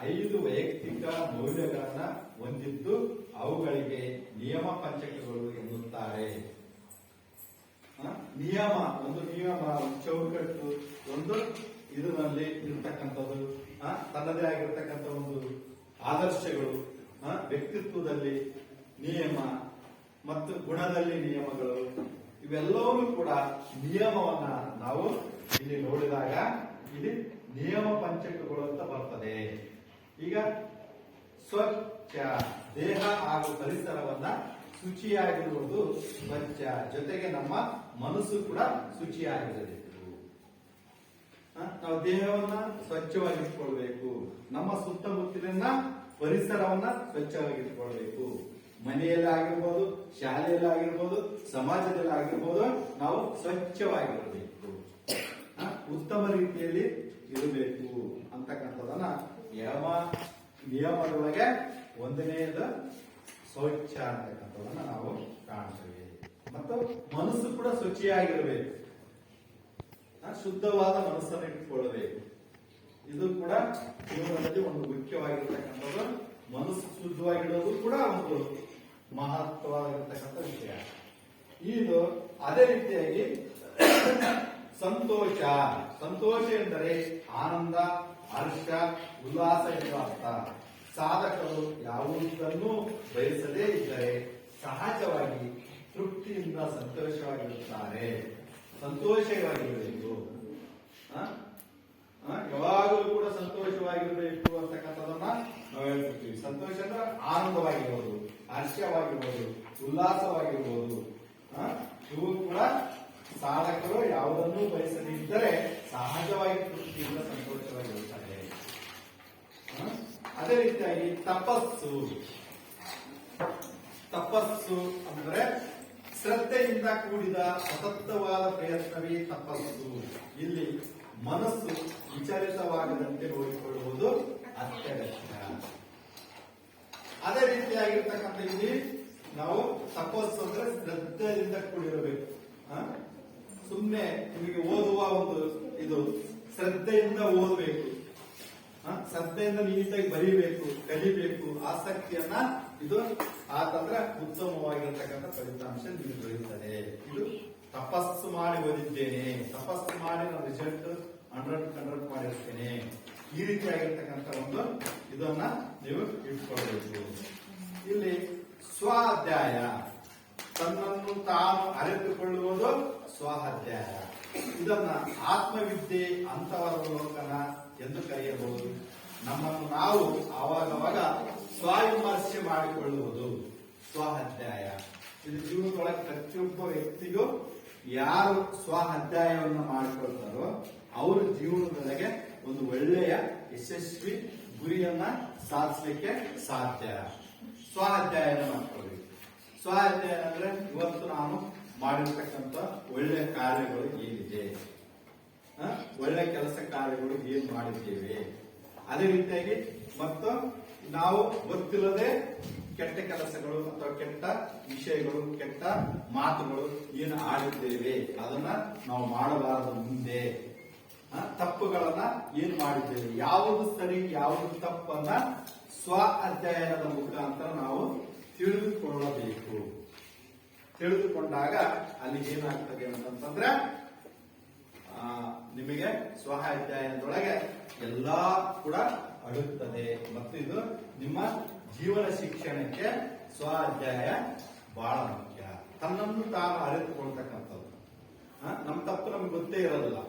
Speaker 1: 5 ವೈಯಕ್ತಿಕ ಮೌಲ್ಯಗಳನ್ನ ಹೊಂದಿದ್ದು ಅವುಗಳಿಗೆ ನಿಯಮ ಪಂಚಕಗಳು ಎನ್ನುತ್ತಾರೆ. ನಿಯಮ, ಒಂದು ನಿಯಮ, ಒಂದು ಚೌಕಟ್ಟು, ಒಂದು ಇದರಲ್ಲಿ ಇರತಕ್ಕಂಥದ್ದು ತನ್ನದೇ ಆಗಿರ್ತಕ್ಕಂಥ ಒಂದು ಆದರ್ಶಗಳು ವ್ಯಕ್ತಿತ್ವದಲ್ಲಿ ನಿಯಮ ಮತ್ತು ಗುಣದಲ್ಲಿ ನಿಯಮಗಳು, ಇವೆಲ್ಲವೂ ಕೂಡ ನಿಯಮವನ್ನ ನಾವು ಇಲ್ಲಿ ನೋಡಿದಾಗ ಇಲ್ಲಿ ನಿಯಮ ಪಂಚಕಗಳು ಅಂತ ಬರ್ತದೆ. ಈಗ ಸ್ವಚ್ಛ ದೇಹ ಹಾಗೂ ಪರಿಸರವನ್ನ ಶುಚಿಯಾಗಿರುವುದು ಸ್ವಚ್ಛ, ಜೊತೆಗೆ ನಮ್ಮ ಮನಸ್ಸು ಕೂಡ ಶುಚಿಯಾಗಿರಬೇಕು. ನಾವು ದೇಹವನ್ನ ಸ್ವಚ್ಛವಾಗಿಟ್ಕೊಳ್ಬೇಕು, ನಮ್ಮ ಸುತ್ತಮುತ್ತಲಿನ ಪರಿಸರವನ್ನ ಸ್ವಚ್ಛವಾಗಿಟ್ಕೊಳ್ಬೇಕು. ಮನೆಯಲ್ಲಿ ಆಗಿರ್ಬೋದು, ಶಾಲೆಯಲ್ಲಿ ಆಗಿರ್ಬೋದು, ಸಮಾಜದಲ್ಲಿ ಆಗಿರ್ಬೋದು, ನಾವು ಸ್ವಚ್ಛವಾಗಿರಬೇಕು, ಉತ್ತಮ ರೀತಿಯಲ್ಲಿ ಇರಬೇಕು ಅಂತಕ್ಕಂಥದನ್ನ ನಿಯಮದೊಳಗೆ ಒಂದನೆಯದು ಸ್ವಚ್ಛ ಅಂತಕ್ಕಂಥದನ್ನ ನಾವು ಕಾಣ್ತೇವೆ. ಮತ್ತು ಮನಸ್ಸು ಕೂಡ ಶುಚಿಯಾಗಿರಬೇಕು, ಶುದ್ಧವಾದ ಮನಸ್ಸನ್ನು ಇಟ್ಕೊಳ್ಬೇಕು. ಇದು ಕೂಡ ಜೀವನದಲ್ಲಿ ಒಂದು ಮುಖ್ಯವಾಗಿರ್ತಕ್ಕಂಥದ್ದು. ಮನಸ್ಸು ಶುದ್ಧವಾಗಿಡೋದು ಕೂಡ ಒಂದು ಮಹತ್ವವಾಗಿರ್ತಕ್ಕಂಥ ವಿಷಯ. ಇದು ಅದೇ ರೀತಿಯಾಗಿ ಸಂತೋಷ. ಸಂತೋಷ ಎಂದರೆ ಆನಂದ, ಹರ್ಷ, ಉಲ್ಲಾಸ ಎಂಬ ಅರ್ಥ. ಸಾಧಕರು ಯಾವುದನ್ನು ಬಯಸದೇ ಇದ್ದರೆ ಸಹಜವಾಗಿ ತೃಪ್ತಿಯಿಂದ ಸಂತೋಷವಾಗಿರುತ್ತಾರೆ. ಸಂತೋಷವಾಗಿರಬೇಕು, ಯಾವಾಗಲೂ ಕೂಡ ಸಂತೋಷವಾಗಿರಬೇಕು ಅಂತಕ್ಕಂಥದನ್ನ ನಾವು ಹೇಳ್ತಿರ್ತೀವಿ. ಸಂತೋಷ ಅಂದ್ರೆ ಆನಂದವಾಗಿರ್ಬೋದು, ಹರ್ಷವಾಗಿರ್ಬೋದು, ಉಲ್ಲಾಸವಾಗಿರ್ಬೋದು. ಇವು ಕೂಡ ಸಾಧಕರು ಯಾವುದನ್ನು ಬಯಸದೇ ಇದ್ದರೆ ಸಹಜವಾಗಿ ತೃಪ್ತಿಯಿಂದ ಸಂತೋಷವಾಗಿರುತ್ತಾರೆ. ಅದೇ ರೀತಿಯಾಗಿ ತಪಸ್ಸು. ತಪಸ್ಸು ಅಂದ್ರೆ ಶ್ರದ್ಧೆಯಿಂದ ಕೂಡಿದ ಸತತವಾದ ಪ್ರಯತ್ನವೇ ತಪಸ್ಸು. ಇಲ್ಲಿ ಮನಸ್ಸು ವಿಚಲಿತವಾಗದಂತೆ ನೋಡಿಕೊಳ್ಳುವುದು ಅತ್ಯಗತ್ಯ. ಅದೇ ರೀತಿಯಾಗಿರ್ತಕ್ಕಂಥ ಇಲ್ಲಿ ನಾವು ತಪಸ್ಸು ಅಂದ್ರೆ ಶ್ರದ್ಧೆಯಿಂದ ಕೂಡಿರಬೇಕು. ಸುಮ್ಮನೆ ನಿಮಗೆ ಓದುವ ಒಂದು ಇದು ಶ್ರದ್ಧೆಯಿಂದ ಓದಬೇಕು, ಶ್ರದ್ಧೆಯಿಂದ ನೀಟಾಗಿ ಬರೀಬೇಕು, ಕಲಿಬೇಕು, ಆಸಕ್ತಿಯನ್ನ ಇದು ಆತಂದ್ರೆ ಉತ್ತಮವಾಗಿರ್ತಕ್ಕಂಥ ಫಲಿತಾಂಶ ನಿಮಗೆ ದೊರೆಯುತ್ತದೆ. ಇದು ತಪಸ್ಸು ಮಾಡಿ ಓದಿದ್ದೇನೆ, ತಪಸ್ಸು ಮಾಡಿ ನಾನು ರಿಸಲ್ಟ್ 100 ಮಾಡಿರ್ತೇನೆ, ಈ ರೀತಿಯಾಗಿರ್ತಕ್ಕಂಥ ಒಂದು ಇದನ್ನ ನೀವು ಇಟ್ಕೊಳ್ಬೇಕು. ಇಲ್ಲಿ ಸ್ವಾಧ್ಯಾಯ, ತನ್ನನ್ನು ತಾನು ಅರಿತುಕೊಳ್ಳುವುದು ಸ್ವಾಧ್ಯಾಯ. ಇದನ್ನ ಆತ್ಮವಿದ್ಯೆ ಅಂತವಲೋಕನ ಎಂದು ಕರೆಯಬಹುದು. ನಮ್ಮನ್ನು ನಾವು ಆವಾಗವಾಗ ಸ್ವವಿಮರ್ಶೆ ಮಾಡಿಕೊಳ್ಳುವುದು ಸ್ವಾಧ್ಯಾಯ. ಇದು ಜೀವನದೊಳಗೆ ಪ್ರತಿಯೊಬ್ಬ ವ್ಯಕ್ತಿಗೂ ಯಾರು ಸ್ವ ಅಧ್ಯಾಯವನ್ನು ಮಾಡಿಕೊಳ್ತಾರೋ ಅವರು ಜೀವನದೊಳಗೆ ಒಂದು ಒಳ್ಳೆಯ ಯಶಸ್ವಿ ಗುರಿಯನ್ನ ಸಾಧಿಸಲಿಕ್ಕೆ ಸಾಧ್ಯ. ಸ್ವ ಅಧ್ಯಯನ ಮಾಡ್ಕೊಳ್ಬೇಕು. ಸ್ವ ಅಧ್ಯಯನ ಅಂದ್ರೆ ಇವತ್ತು ನಾನು ಮಾಡಿರ್ತಕ್ಕಂಥ ಒಳ್ಳೆ ಕಾರ್ಯಗಳು ಏನಿದೆ, ಒಳ್ಳೆ ಕೆಲಸ ಕಾರ್ಯಗಳು ಏನ್ ಮಾಡಿದ್ದೇವೆ, ಅದೇ ರೀತಿಯಾಗಿ ಮತ್ತು ನಾವು ಗೊತ್ತಿಲ್ಲದೆ ಕೆಟ್ಟ ಕೆಲಸಗಳು ಅಥವಾ ಕೆಟ್ಟ ವಿಷಯಗಳು, ಕೆಟ್ಟ ಮಾತುಗಳು ಏನು ಆಡಿದ್ದೇವೆ ಅದನ್ನ ನಾವು ಮಾಡಬಾರದು. ಮುಂದೆ ತಪ್ಪುಗಳನ್ನ ಏನ್ ಮಾಡಿದ್ದೇವೆ, ಯಾವುದು ಸರಿ ಯಾವುದು ತಪ್ಪನ್ನ ಸ್ವ ಅಧ್ಯಯನದ ಮುಖಾಂತರ ನಾವು ತಿಳಿದುಕೊಳ್ಳಬೇಕು. ತಿಳಿದುಕೊಂಡಾಗ ಅಲ್ಲಿ ಏನಾಗ್ತದೆ ಅಂತಂದ್ರೆ ನಿಮಗೆ ಸ್ವ ಅಧ್ಯಯನದೊಳಗೆ ಎಲ್ಲಾ ಕೂಡ ಅಡುತ್ತದೆ. ಮತ್ತು ಇದು ನಿಮ್ಮ ಜೀವನ ಶಿಕ್ಷಣಕ್ಕೆ ಸ್ವ ಅಧ್ಯಾಯ ಬಹಳ ಮುಖ್ಯ. ತನ್ನನ್ನು ತಾನು ಅರಿತುಕೊಳ್ತಕ್ಕಂಥದ್ದು. ನಮ್ಮ ತಪ್ಪು ನಮ್ಗೆ ಗೊತ್ತೇ ಇರೋದಿಲ್ಲ.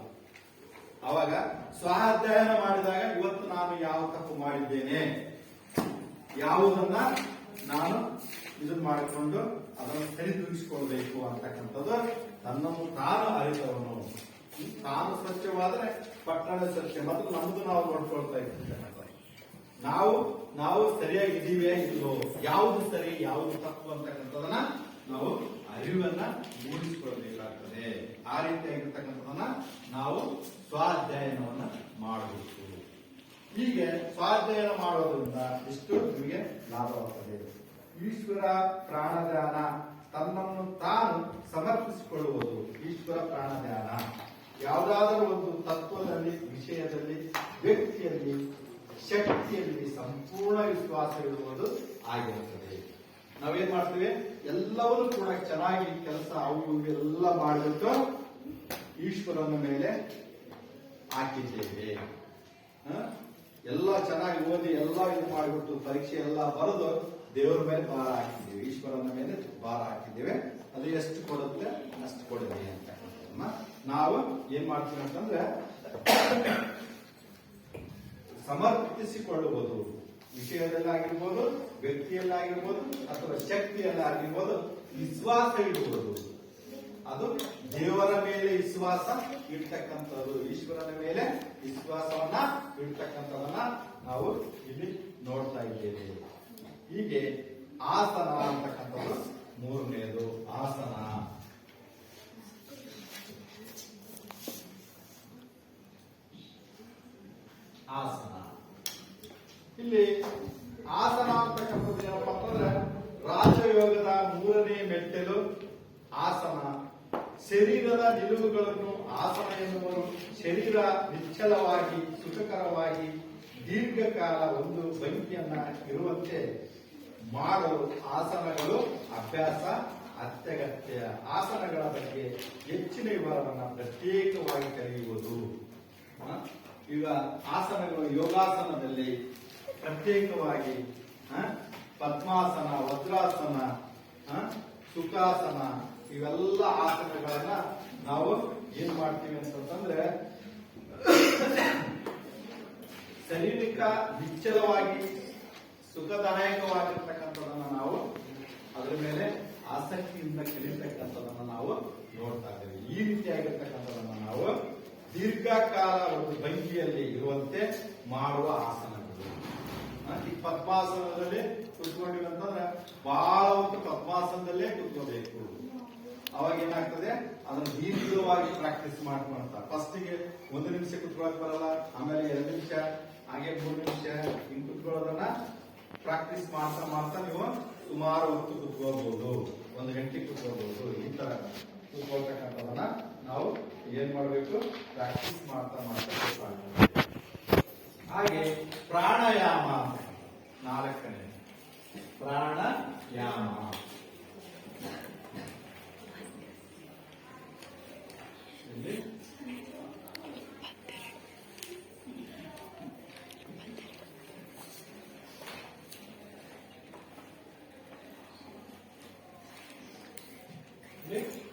Speaker 1: ಅವಾಗ ಸ್ವ ಅಧ್ಯಯನ ಮಾಡಿದಾಗ ಇವತ್ತು ನಾನು ಯಾವ ತಪ್ಪು ಮಾಡಿದ್ದೇನೆ, ಯಾವುದನ್ನ ನಾನು ಇದನ್ನ ಮಾಡಿಕೊಂಡು ಅದನ್ನು ಸರಿದೂಗಿಸಿಕೊಳ್ಬೇಕು ಅಂತಕ್ಕಂಥದ್ದು ತನ್ನನ್ನು ತಾನು ಅರಿತವನು. ತಾನು ಸ್ವಚ್ಛವಾದ್ರೆ ಪಟ್ಟಣ ಸ್ವಚ್ಛ. ಮತ್ತು ನಮ್ದು ನಾವು ನೋಡ್ಕೊಳ್ತಾ ಇರ್ತಕ್ಕಂಥ ನಾವು ಸರಿಯಾಗಿ ಇದೀವೇ ಇಲ್ಲೋ, ಯಾವುದು ಸರಿ ಯಾವುದು ತಪ್ಪು ಅಂತಕ್ಕಂಥದನ್ನ ನಾವು ಅರಿವನ್ನ ಮೂಡಿಸಿಕೊಳ್ಬೇಕಾಗ್ತದೆ. ಆ ರೀತಿಯಾಗಿರ್ತಕ್ಕಂಥದನ್ನ ನಾವು ಸ್ವಾಧ್ಯಯನವನ್ನ ಮಾಡಬೇಕು. ಹೀಗೆ ಸ್ವಾಧ್ಯಯನ ಮಾಡೋದ್ರಿಂದ ಎಷ್ಟು ನಿಮಗೆ ಲಾಭವಾಗ್ತದೆ. ಈಶ್ವರ ಪ್ರಾಣಧ್ಯಾನ, ತನ್ನನ್ನು ತಾನು ಸಮರ್ಪಿಸಿಕೊಳ್ಳುವುದು ಈಶ್ವರ ಪ್ರಾಣಧ್ಯಾನ. ಯಾವುದಾದರೂ ಒಂದು ತತ್ವದಲ್ಲಿ, ವಿಷಯದಲ್ಲಿ, ವ್ಯಕ್ತಿಯಲ್ಲಿ, ಶಕ್ತಿಯಲ್ಲಿ ಸಂಪೂರ್ಣ ವಿಶ್ವಾಸವಿರುವುದು ಆಗಿರುತ್ತದೆ. ನಾವೇನ್ ಮಾಡ್ತೀವಿ, ಎಲ್ಲವನ್ನೂ ಕೂಡ ಚೆನ್ನಾಗಿ ಕೆಲಸ ಅವು ಎಲ್ಲ ಮಾಡಿಬಿಟ್ಟು ಈಶ್ವರನ ಮೇಲೆ ಹಾಕಿದ್ದೇವೆ. ಎಲ್ಲ ಚೆನ್ನಾಗಿ ಓದಿ ಎಲ್ಲ ಇದು ಮಾಡಿಬಿಟ್ಟು ಪರೀಕ್ಷೆ ಎಲ್ಲ ಬರೆದು ದೇವರ ಮೇಲೆ ಭಾರ ಹಾಕಿದ್ದೀವಿ, ಈಶ್ವರನ ಮೇಲೆ ಭಾರ ಹಾಕಿದ್ದೇವೆ. ಅದು ಎಷ್ಟು ಕೊಡುತ್ತೆ ಅಷ್ಟು ಕೊಡಲಿ ಅಂತ ನಾವು ಏನ್ ಮಾಡ್ತೀವಿ ಅಂತಂದ್ರೆ ಸಮರ್ಥಿಸಿಕೊಳ್ಳುವುದು, ವಿಷಯದಲ್ಲಾಗಿರ್ಬೋದು, ವ್ಯಕ್ತಿಯಲ್ಲಾಗಿರ್ಬೋದು, ಅಥವಾ ಶಕ್ತಿಯಲ್ಲಾಗಿರ್ಬೋದು, ವಿಶ್ವಾಸ ಇಡುವುದು. ಅದು ದೇವರ ಮೇಲೆ ವಿಶ್ವಾಸ ಇಡ್ತಕ್ಕಂಥದ್ದು, ಈಶ್ವರನ ಮೇಲೆ ವಿಶ್ವಾಸವನ್ನ ಇಡ್ತಕ್ಕಂಥದನ್ನ ನಾವು ಇಲ್ಲಿ ನೋಡ್ತಾ ಇದ್ದೇವೆ. ಹೀಗೆ ಆಸನ ಅಂತಕ್ಕಂಥದ್ದು ಮೂರನೆಯದು. ಆಸನ ಆಸನ ಇಲ್ಲಿ ಆಸನ ಅಂತಕ್ಕಂಥದ್ದು ಏನಪ್ಪ ಅಂತಂದ್ರೆ ರಾಜಯೋಗದ ಮೂರನೇ ಮೆಟ್ಟಲು ಆಸನ. ಶರೀರದ ನಿಲುವುಗಳನ್ನು ಆಸನ ಎನ್ನುವರು. ಶರೀರ ನಿಶ್ಚಲವಾಗಿ ಸುಖಕರವಾಗಿ ದೀರ್ಘಕಾಲ ಒಂದು ಭಂಗಿಯನ್ನ ಇರುವಂತೆ ಮಾಡಲು ಆಸನಗಳು ಅಭ್ಯಾಸ ಅತ್ಯಗತ್ಯ. ಆಸನಗಳ ಬಗ್ಗೆ ಹೆಚ್ಚಿನ ವಿವರವನ್ನು ಪ್ರತ್ಯೇಕವಾಗಿ ಕಲಿಯುವುದು. ಈಗ ಆಸನಗಳು ಯೋಗಾಸನದಲ್ಲಿ ಪ್ರತ್ಯೇಕವಾಗಿ ಪದ್ಮಾಸನ, ವಜ್ರಾಸನ, ಸುಖಾಸನ ಇವೆಲ್ಲ ಆಸನಗಳನ್ನ ನಾವು ಏನ್ ಮಾಡ್ತೀವಿ ಅಂತಂದ್ರೆ ಶಾರೀರಿಕ ನಿಶ್ಚಲವಾಗಿ ಸುಖದಾಯಕವಾಗಿರ್ತಕ್ಕಂಥದನ್ನ ನಾವು ಅದರ ಮೇಲೆ ಆಸಕ್ತಿಯಿಂದ ಕಲಿತಕ್ಕಂಥದನ್ನ ನಾವು ನೋಡ್ತಾ ಇದ್ದೇವೆ. ಈ ರೀತಿಯಾಗಿರ್ತಕ್ಕಂಥದನ್ನ ನಾವು ದೀರ್ಘಕಾಲ ಒಂದು ಭಂಗಿಯಲ್ಲಿ ಇರುವಂತೆ ಮಾಡುವ ಆಸನಗಳು. ಈ ಪದ್ಮಾಸನದಲ್ಲಿ ಕುತ್ಕೊಂಡಿವಿ ಅಂತಂದ್ರೆ ಬಹಳ ಹೊತ್ತು ಪದ್ಮಾಸನದಲ್ಲೇ ಕುತ್ಕೋಬೇಕು. ಅವಾಗ ಏನಾಗ್ತದೆ, ಅದನ್ನು ದೀರ್ಘವಾಗಿ ಪ್ರಾಕ್ಟೀಸ್ ಮಾಡ್ಕೊಳ್ತಾರೆ. ಫಸ್ಟಿಗೆ 1 ನಿಮಿಷ ಕುತ್ಕೊಳ್ಳೋಕೆ ಬರಲ್ಲ, ಆಮೇಲೆ 2 ನಿಮಿಷ, ಹಾಗೆ 3 ನಿಮಿಷ ಹಿಂಗ್ ಕುತ್ಕೊಳ್ಳೋದನ್ನ ಪ್ರಾಕ್ಟೀಸ್ ಮಾಡ್ತಾ ಮಾಡ್ತಾ ನೀವು ಸುಮಾರು ಹೊತ್ತು ಕುತ್ಕೋಬಹುದು, 1 ಗಂಟೆ ಕುತ್ಕೋಬಹುದು. ಈ ತರ ಕುತ್ಕೊಳ್ತಕ್ಕಂಥದನ್ನ ನಾವು ಏನ್ ಮಾಡಬೇಕು, ಪ್ರಾಕ್ಟೀಸ್ ಮಾಡ್ತಾ ಮಾಡ್ತಾ. ಹಾಗೆ ಪ್ರಾಣಾಯಾಮ 4ನೇ ಪ್ರಾಣಾಯಾಮ.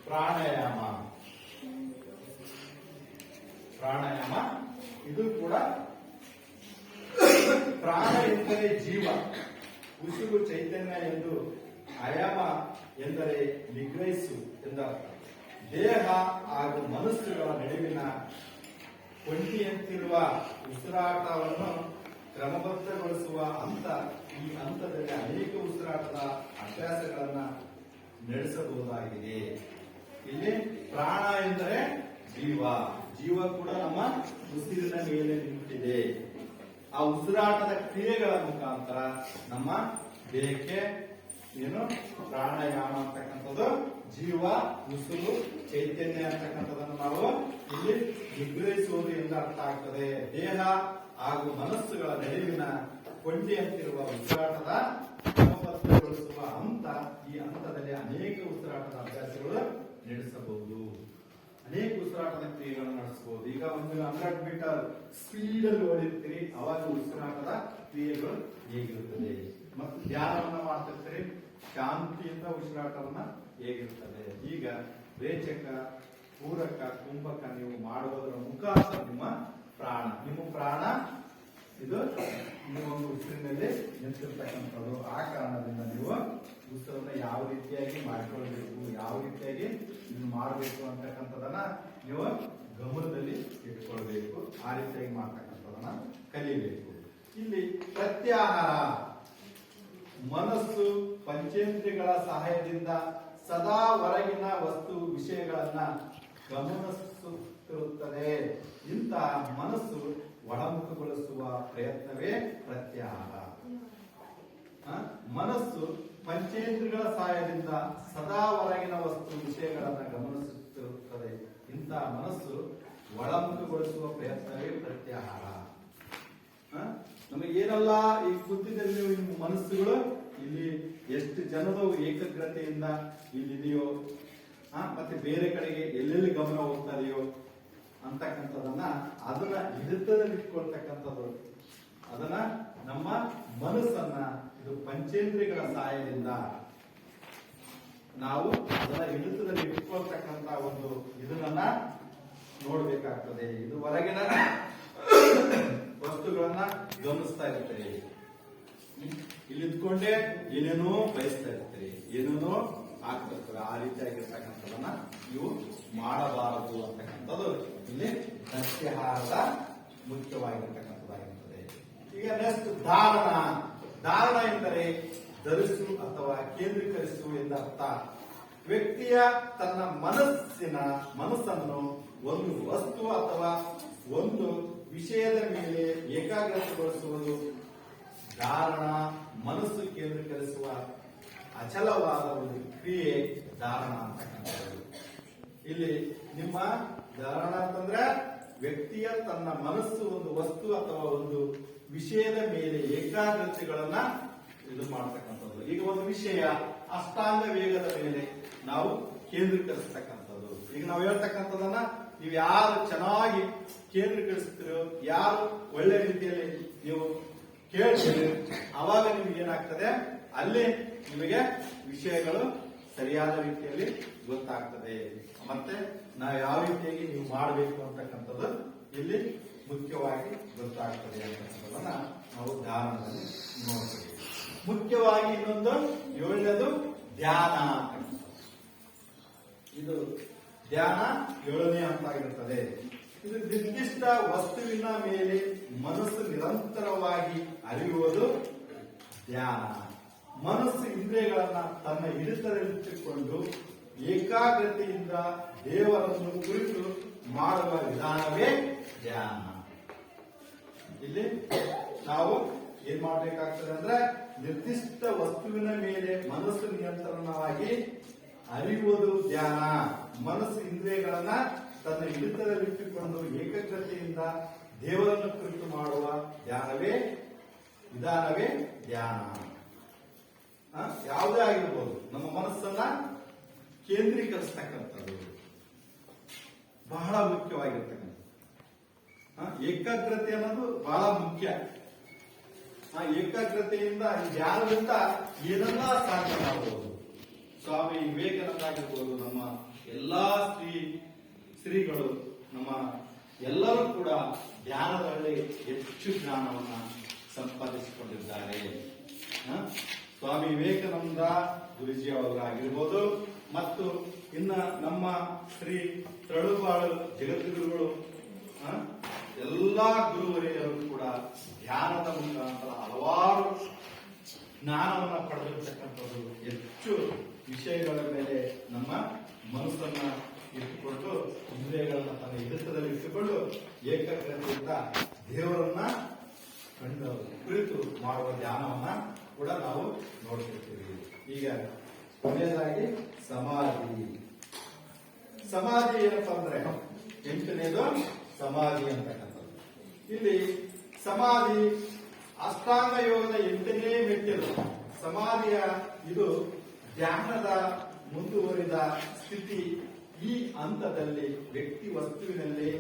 Speaker 1: ಪ್ರಾಣಾಯಾಮ ಪ್ರಾಣಾಯಾಮ ಇದು ಕೂಡ ಪ್ರಾಣ ಎಂದರೆ ಜೀವ, ಉಸಿರು ಚೈತನ್ಯ ಎಂದು, ಆಯಾಮ ಎಂದರೆ ನಿಗ್ರಹಿಸು ಎಂದರ್ಥ. ದೇಹ ಹಾಗೂ ಮನಸ್ಸುಗಳ ನಡುವಿನ ಕೊಂಡಿಯಂತಿರುವ ಉಸಿರಾಟವನ್ನು ಕ್ರಮಬದ್ಧಗೊಳಿಸುವ ಹಂತ. ಈ ಹಂತದಲ್ಲಿ ಅನೇಕ ಉಸಿರಾಟದ ಅಭ್ಯಾಸಗಳನ್ನ ನಡೆಸಬಹುದಾಗಿದೆ. ಇಲ್ಲಿ ಪ್ರಾಣ ಎಂದರೆ ಜೀವ, ಜೀವ ಕೂಡ ನಮ್ಮ ಉಸಿರಿನ ಮೇಲೆ ನಿಂತಿದೆ. ಆ ಉಸಿರಾಟದ ಕ್ರಿಯೆಗಳ ಮುಖಾಂತರ ನಮ್ಮ ದೇಹಕ್ಕೆ ಏನು ಪ್ರಾಣಾಯಾಮ ಅಂತಕ್ಕಂಥದ್ದು ಜೀವ, ಉಸಿರು, ಚೈತನ್ಯ ಅಂತಕ್ಕಂಥದನ್ನು ನಾವು ಇಲ್ಲಿ ನಿಗ್ರಹಿಸುವುದು ಎಂದು ಅರ್ಥ ಆಗ್ತದೆ. ದೇಹ ಹಾಗೂ ಮನಸ್ಸುಗಳ ನಡುವಿನ ಕೊಂಡಿಯಂತಿರುವ ಉಸಿರಾಟದ ಕ್ರಮಬದ್ಧಗೊಳಿಸುವ ಹಂತ. ಈ ಹಂತದಲ್ಲಿ ಅನೇಕ ಉಸಿರಾಟದ ಅಭ್ಯಾಸಗಳು ನಡೆಸಬಹುದು, ಅನೇಕ ಉಸಿರಾಟದ ಕ್ರಿಯೆಗಳನ್ನು ನಡೆಸಬಹುದು. ಈಗ ಒಂದು 100 ಮೀಟರ್ ಸ್ಪೀಡ್ ಅಲ್ಲಿ ಓಡಿರ್ತೀರಿ, ಅವಾಗ ಉಸಿರಾಟದ ಕ್ರಿಯೆಗಳು ಹೇಗಿರುತ್ತದೆ. ಮತ್ತು ಧ್ಯಾನವನ್ನ ಮಾಡ್ತಿರ್ತೀರಿ, ಶಾಂತಿಯಿಂದ ಉಸಿರಾಟವನ್ನ ಹೇಗಿರ್ತದೆ. ಈಗ ರೇಚಕ, ಪೂರಕ, ಕುಂಭಕ ನೀವು ಮಾಡುವುದರ ಮುಖಾಂತರ ನಿಮ್ಮ ಪ್ರಾಣ ಇದು ಒಂದು ಉಸಿರಿನಲ್ಲಿ ನಿಂತಿರ್ತಕ್ಕಂಥದ್ದು. ಆ ಕಾರಣದಿಂದ ನೀವು ಉಸಿರನ್ನ ಯಾವ ರೀತಿಯಾಗಿ ಮಾಡಿಕೊಳ್ಬೇಕು, ಯಾವ ರೀತಿಯಾಗಿ ಇದನ್ನು ಮಾಡಬೇಕು ಅಂತಕ್ಕಂಥದನ್ನ ನೀವು ಗಮನದಲ್ಲಿ ಇಟ್ಕೊಳ್ಬೇಕು. ಆ ರೀತಿಯಾಗಿ ಮಾಡ್ತಕ್ಕಂಥದನ್ನ ಕಲಿಬೇಕು. ಇಲ್ಲಿ ಪ್ರತ್ಯಾಹಾರ, ಮನಸ್ಸು ಪಂಚೇಂದ್ರಿಯಗಳ ಸಹಾಯದಿಂದ ಸದಾ ಹೊರಗಿನ ವಸ್ತು ವಿಷಯಗಳನ್ನ ಗಮನಿಸುತ್ತಿರುತ್ತದೆ. ಇಂತಹ ಮನಸ್ಸು ಒಳಮುಖಗೊಳಿಸುವ ಪ್ರಯತ್ನವೇ ಪ್ರತ್ಯಾಹಾರ. ಮನಸ್ಸು ಪಂಚೇಂದ್ರಿಯಗಳ ಸಹಾಯದಿಂದ ಸದಾ ಹೊರಗಿನ ವಸ್ತು ವಿಷಯಗಳನ್ನು ಗಮನಿಸುತ್ತಿರುತ್ತದೆ. ಇಂತಹ ಮನಸ್ಸು ಒಳಮುಖಗೊಳಿಸುವ ಪ್ರಯತ್ನವೇ ಪ್ರತ್ಯಾಹಾರ. ನಮಗೆ ಏನಲ್ಲ ಈ ಬುದ್ಧಿದಲ್ಲಿ ನಿಮ್ಮ ಮನಸ್ಸುಗಳು ಇಲ್ಲಿ ಎಷ್ಟು ಜನರು ಏಕಾಗ್ರತೆಯಿಂದ ಇಲ್ಲಿದೆಯೋ, ಮತ್ತೆ ಬೇರೆ ಕಡೆಗೆ ಎಲ್ಲೆಲ್ಲಿ ಗಮನ ಹೋಗ್ತಾ ಇದೆಯೋ ಅಂತಕ್ಕಂಥದನ್ನ ಅದನ್ನ ಹಿಡಿತದಲ್ಲಿ ಇಟ್ಕೊಳ್ತಕ್ಕಂಥದ್ದು. ಅದನ್ನ ನಮ್ಮ ಮನಸ್ಸನ್ನ ಇದು ಪಂಚೇಂದ್ರಿಯಗಳ ಸಹಾಯದಿಂದ ನಾವು ಅದನ್ನ ಹಿಡಿತದಲ್ಲಿ ಇಟ್ಕೊಳ್ತಕ್ಕಂತ ಒಂದು ಇದನ್ನ ನೋಡ್ಬೇಕಾಗ್ತದೆ. ಇದು ಹೊರಗಿನ ವಸ್ತುಗಳನ್ನ ಗಮನಿಸ್ತಾ ಇರ್ತೀರಿ, ಇಲ್ಲಿ ಇದ್ಕೊಂಡೇ ಏನೇನೋ ಬಯಸ್ತಾ ಇರ್ತೀರಿ, ಏನೇನೋ ಆಗ್ತಿರ್ತದೆ. ಆ ರೀತಿಯಾಗಿರ್ತಕ್ಕಂಥದನ್ನ ನೀವು ಮಾಡಬಾರದು ಅಂತಕ್ಕಂಥದ್ದು ಇಲ್ಲಿ ನಸ್ಯಹಾರದ ಮುಖ್ಯವಾಗಿರ್ತಕ್ಕಂಥದ್ದಾಗಿರ್ತದೆ. ಈಗ ನೆಕ್ಸ್ಟ್ ಧಾರಣ. ಧಾರಣ ಎಂದರೆ ಧರಿಸು ಅಥವಾ ಕೇಂದ್ರೀಕರಿಸು ಎಂದರ್ಥ. ವ್ಯಕ್ತಿಯ ತನ್ನ ಮನಸ್ಸನ್ನು ಒಂದು ವಸ್ತು ಅಥವಾ ಒಂದು ವಿಷಯದ ಮೇಲೆ ಏಕಾಗ್ರತೆಗೊಳಿಸುವುದು ಧಾರಣ. ಮನಸ್ಸು ಕೇಂದ್ರೀಕರಿಸುವ ಅಚಲವಾದ ಒಂದು ಕ್ರಿಯೆ ಧಾರಣ ಅಂತಕ್ಕಂಥದ್ದು. ಇಲ್ಲಿ ನಿಮ್ಮ ಧಾರಣ ಅಂತಂದ್ರೆ ವ್ಯಕ್ತಿಯ ತನ್ನ ಮನಸ್ಸು ಒಂದು ವಸ್ತು ಅಥವಾ ಒಂದು ವಿಷಯದ ಮೇಲೆ ಏಕಾಗ್ರತೆಗಳನ್ನ ಇದು ಮಾಡ್ತಕ್ಕಂಥದ್ದು. ಈಗ ಒಂದು ವಿಷಯ ಅಷ್ಟಾಂಗ ವೇಗದ ಮೇಲೆ ನಾವು ಕೇಂದ್ರೀಕರಿಸ್ತಕ್ಕಂಥದ್ದು. ಈಗ ನಾವು ಹೇಳ್ತಕ್ಕಂಥದನ್ನ ನೀವು ಯಾರು ಚೆನ್ನಾಗಿ ಕೇಂದ್ರೀಕರಿಸ್ತೀರೋ, ಯಾರು ಒಳ್ಳೆ ರೀತಿಯಲ್ಲಿ ನೀವು ಕೇಳ್ತೀರಿ, ಅವಾಗ ನಿಮ್ಗೆ ಏನಾಗ್ತದೆ, ಅಲ್ಲಿ ನಿಮಗೆ ವಿಷಯಗಳು ಸರಿಯಾದ ರೀತಿಯಲ್ಲಿ ಗೊತ್ತಾಗ್ತದೆ. ಮತ್ತೆ ನಾವು ಯಾವ ರೀತಿಯಾಗಿ ನೀವು ಮಾಡಬೇಕು ಅಂತಕ್ಕಂಥದ್ದು ಇಲ್ಲಿ ಮುಖ್ಯವಾಗಿ ಗೊತ್ತಾಗ್ತದೆ ಅಂತಕ್ಕಂಥದ್ದನ್ನ ನಾವು ಧ್ಯಾನದಲ್ಲಿ ನೋಡ್ತೀವಿ. ಮುಖ್ಯವಾಗಿ ಇನ್ನೊಂದು 7ನೇದು ಧ್ಯಾನ. ಇದು ಧ್ಯಾನ 7ನೇ ಹಂತ ಆಗಿರುತ್ತದೆ. ಇದು ನಿರ್ದಿಷ್ಟ ವಸ್ತುವಿನ ಮೇಲೆ ಮನಸ್ಸು ನಿರಂತರವಾಗಿ ಅರಿಯುವುದು ಧ್ಯಾನ. ಮನಸ್ಸು ಇಂದ್ರಿಯಗಳನ್ನ ತನ್ನ ಹಿಡಿತದಲ್ಲಿಟ್ಟುಕೊಂಡು ಏಕಾಗ್ರತೆಯಿಂದ ದೇವರನ್ನು ಕುರಿತು ಮಾಡುವ ವಿಧಾನವೇ ಧ್ಯಾನ. ಇಲ್ಲಿ ನಾವು ಏನ್ ಮಾಡ್ಬೇಕಾಗ್ತದೆ ಅಂದ್ರೆ ನಿರ್ದಿಷ್ಟ ವಸ್ತುವಿನ ಮೇಲೆ ಮನಸ್ಸು ನಿಯಂತ್ರಣವಾಗಿ ಅರಿಯುವುದು ಧ್ಯಾನ. ಮನಸ್ಸು ಇಂದ್ರಿಯಗಳನ್ನ ತನ್ನ ಹಿಡಿತದಲ್ಲಿಟ್ಟುಕೊಂಡು ಏಕಾಗ್ರತೆಯಿಂದ ದೇವರನ್ನು ಕುರಿತು ಮಾಡುವ ವಿಧಾನವೇ ಧ್ಯಾನ. ಯಾವುದೇ ಆಗಿರ್ಬೋದು, ನಮ್ಮ ಮನಸ್ಸನ್ನ ಕೇಂದ್ರೀಕರಿಸ್ತಕ್ಕಂಥದ್ದು ಬಹಳ ಮುಖ್ಯವಾಗಿರ್ತಕ್ಕಂಥ. ಏಕಾಗ್ರತೆ ಅನ್ನೋದು ಬಹಳ ಮುಖ್ಯ. ಏಕಾಗ್ರತೆಯಿಂದ ಧ್ಯಾನದಿಂದ ಏನೆಲ್ಲ ಸಾಧ್ಯ ಮಾಡಬಹುದು. ಸ್ವಾಮಿ ವಿವೇಕಾನಂದ ಆಗಿರ್ಬೋದು, ನಮ್ಮ ಎಲ್ಲಾ ಶ್ರೀಗಳು, ನಮ್ಮ ಎಲ್ಲರೂ ಕೂಡ ಧ್ಯಾನದಲ್ಲಿ ಹೆಚ್ಚು ಜ್ಞಾನವನ್ನ ಸಂಪಾದಿಸಿಕೊಂಡಿದ್ದಾರೆ. ಸ್ವಾಮಿ ವಿವೇಕಾನಂದ ಗುರುಜಿ ಅವರಾಗಿರ್ಬೋದು, ಮತ್ತು ಇನ್ನ ನಮ್ಮ ಶ್ರೀ ತಳುಬಾಳು ಜಗದ್ಗುರುಗಳು, ಎಲ್ಲಾ ಗುರುವರಿಯರು ಕೂಡ ಧ್ಯಾನದ ಮುಖಾಂತರ ಹಲವಾರು ಜ್ಞಾನವನ್ನ ಪಡೆದಿರ್ತಕ್ಕಂಥದ್ದು. ಹೆಚ್ಚು ವಿಷಯಗಳ ಮೇಲೆ ನಮ್ಮ ಮನಸ್ಸನ್ನ ಇಟ್ಟುಕೊಂಡು ಇಂದ್ರಿಯಗಳನ್ನ ತನ್ನ ಹಿಡಿತದಲ್ಲಿ ಇಟ್ಟುಕೊಂಡು ಏಕಾಗ್ರತೆಯಿಂದ ದೇವರನ್ನ ಕುರಿತು ಮಾಡುವ ಧ್ಯಾನವನ್ನ ಕೂಡ ನಾವು ನೋಡ್ತಿರ್ತೀವಿ. ಈಗ ಕೊನೆಯದಾಗಿ ಸಮಾಧಿ. ಸಮಾಧಿ ಏನಪ್ಪಾ ಅಂದ್ರೆ 8ನೇದು ಸಮಾಧಿ ಅಂತಕ್ಕಂಥದ್ದು. ಇಲ್ಲಿ ಸಮಾಧಿ ಅಷ್ಟಾಂಗ ಯೋಗದ 8ನೇ ಮೆಟ್ಟಿಲು. ಸಮಾಧಿಯ ಇದು ಧ್ಯಾನದ ಮುಂದುವರಿದ ಸ್ಥಿತಿ. ಈ ಹಂತದಲ್ಲಿ ವ್ಯಕ್ತಿ ವಸ್ತುವಿನಲ್ಲಿ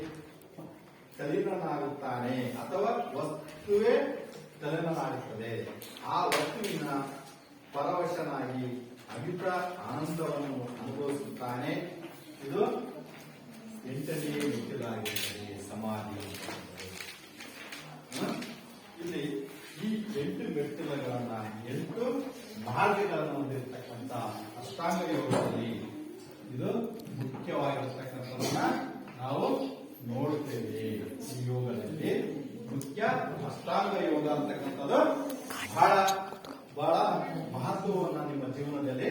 Speaker 1: ತಲೀನನಾಗುತ್ತಾನೆ ಅಥವಾ ವಸ್ತುವೇ ತಲೀನನಾಗುತ್ತದೆ. ಆ ವಸ್ತುವಿನ ಪರವಶನಾಗಿ ಅಮಿತ ಆನಂದವನ್ನು ಅನುಭವಿಸುತ್ತಾನೆ. ಇದು 8ನೇ ಮೆಟ್ಟಿಲಾಗಿರುತ್ತದೆ ಸಮಾಧಿ. ಇಲ್ಲಿ ಈ 8 ಮೆಟ್ಟಿಲುಗಳನ್ನ 8 ಮಾರ್ಗಗಳನ್ನು ಹೊಂದಿರತಕ್ಕಂಥ ಅಷ್ಟಾಂಗ ಯೋಗದಲ್ಲಿ ಇದು ಮುಖ್ಯವಾಗಿರತಕ್ಕಂಥದನ್ನ ನಾವು ನೋಡ್ತೇವೆ. ಈ ಯೋಗದಲ್ಲಿ ಮುಖ್ಯ ಅಷ್ಟಾಂಗ ಯೋಗ ಅಂತಕ್ಕಂಥದ್ದು ಬಹಳ ಬಹಳ ಮಹತ್ವವನ್ನ ನಿಮ್ಮ ಜೀವನದಲ್ಲಿ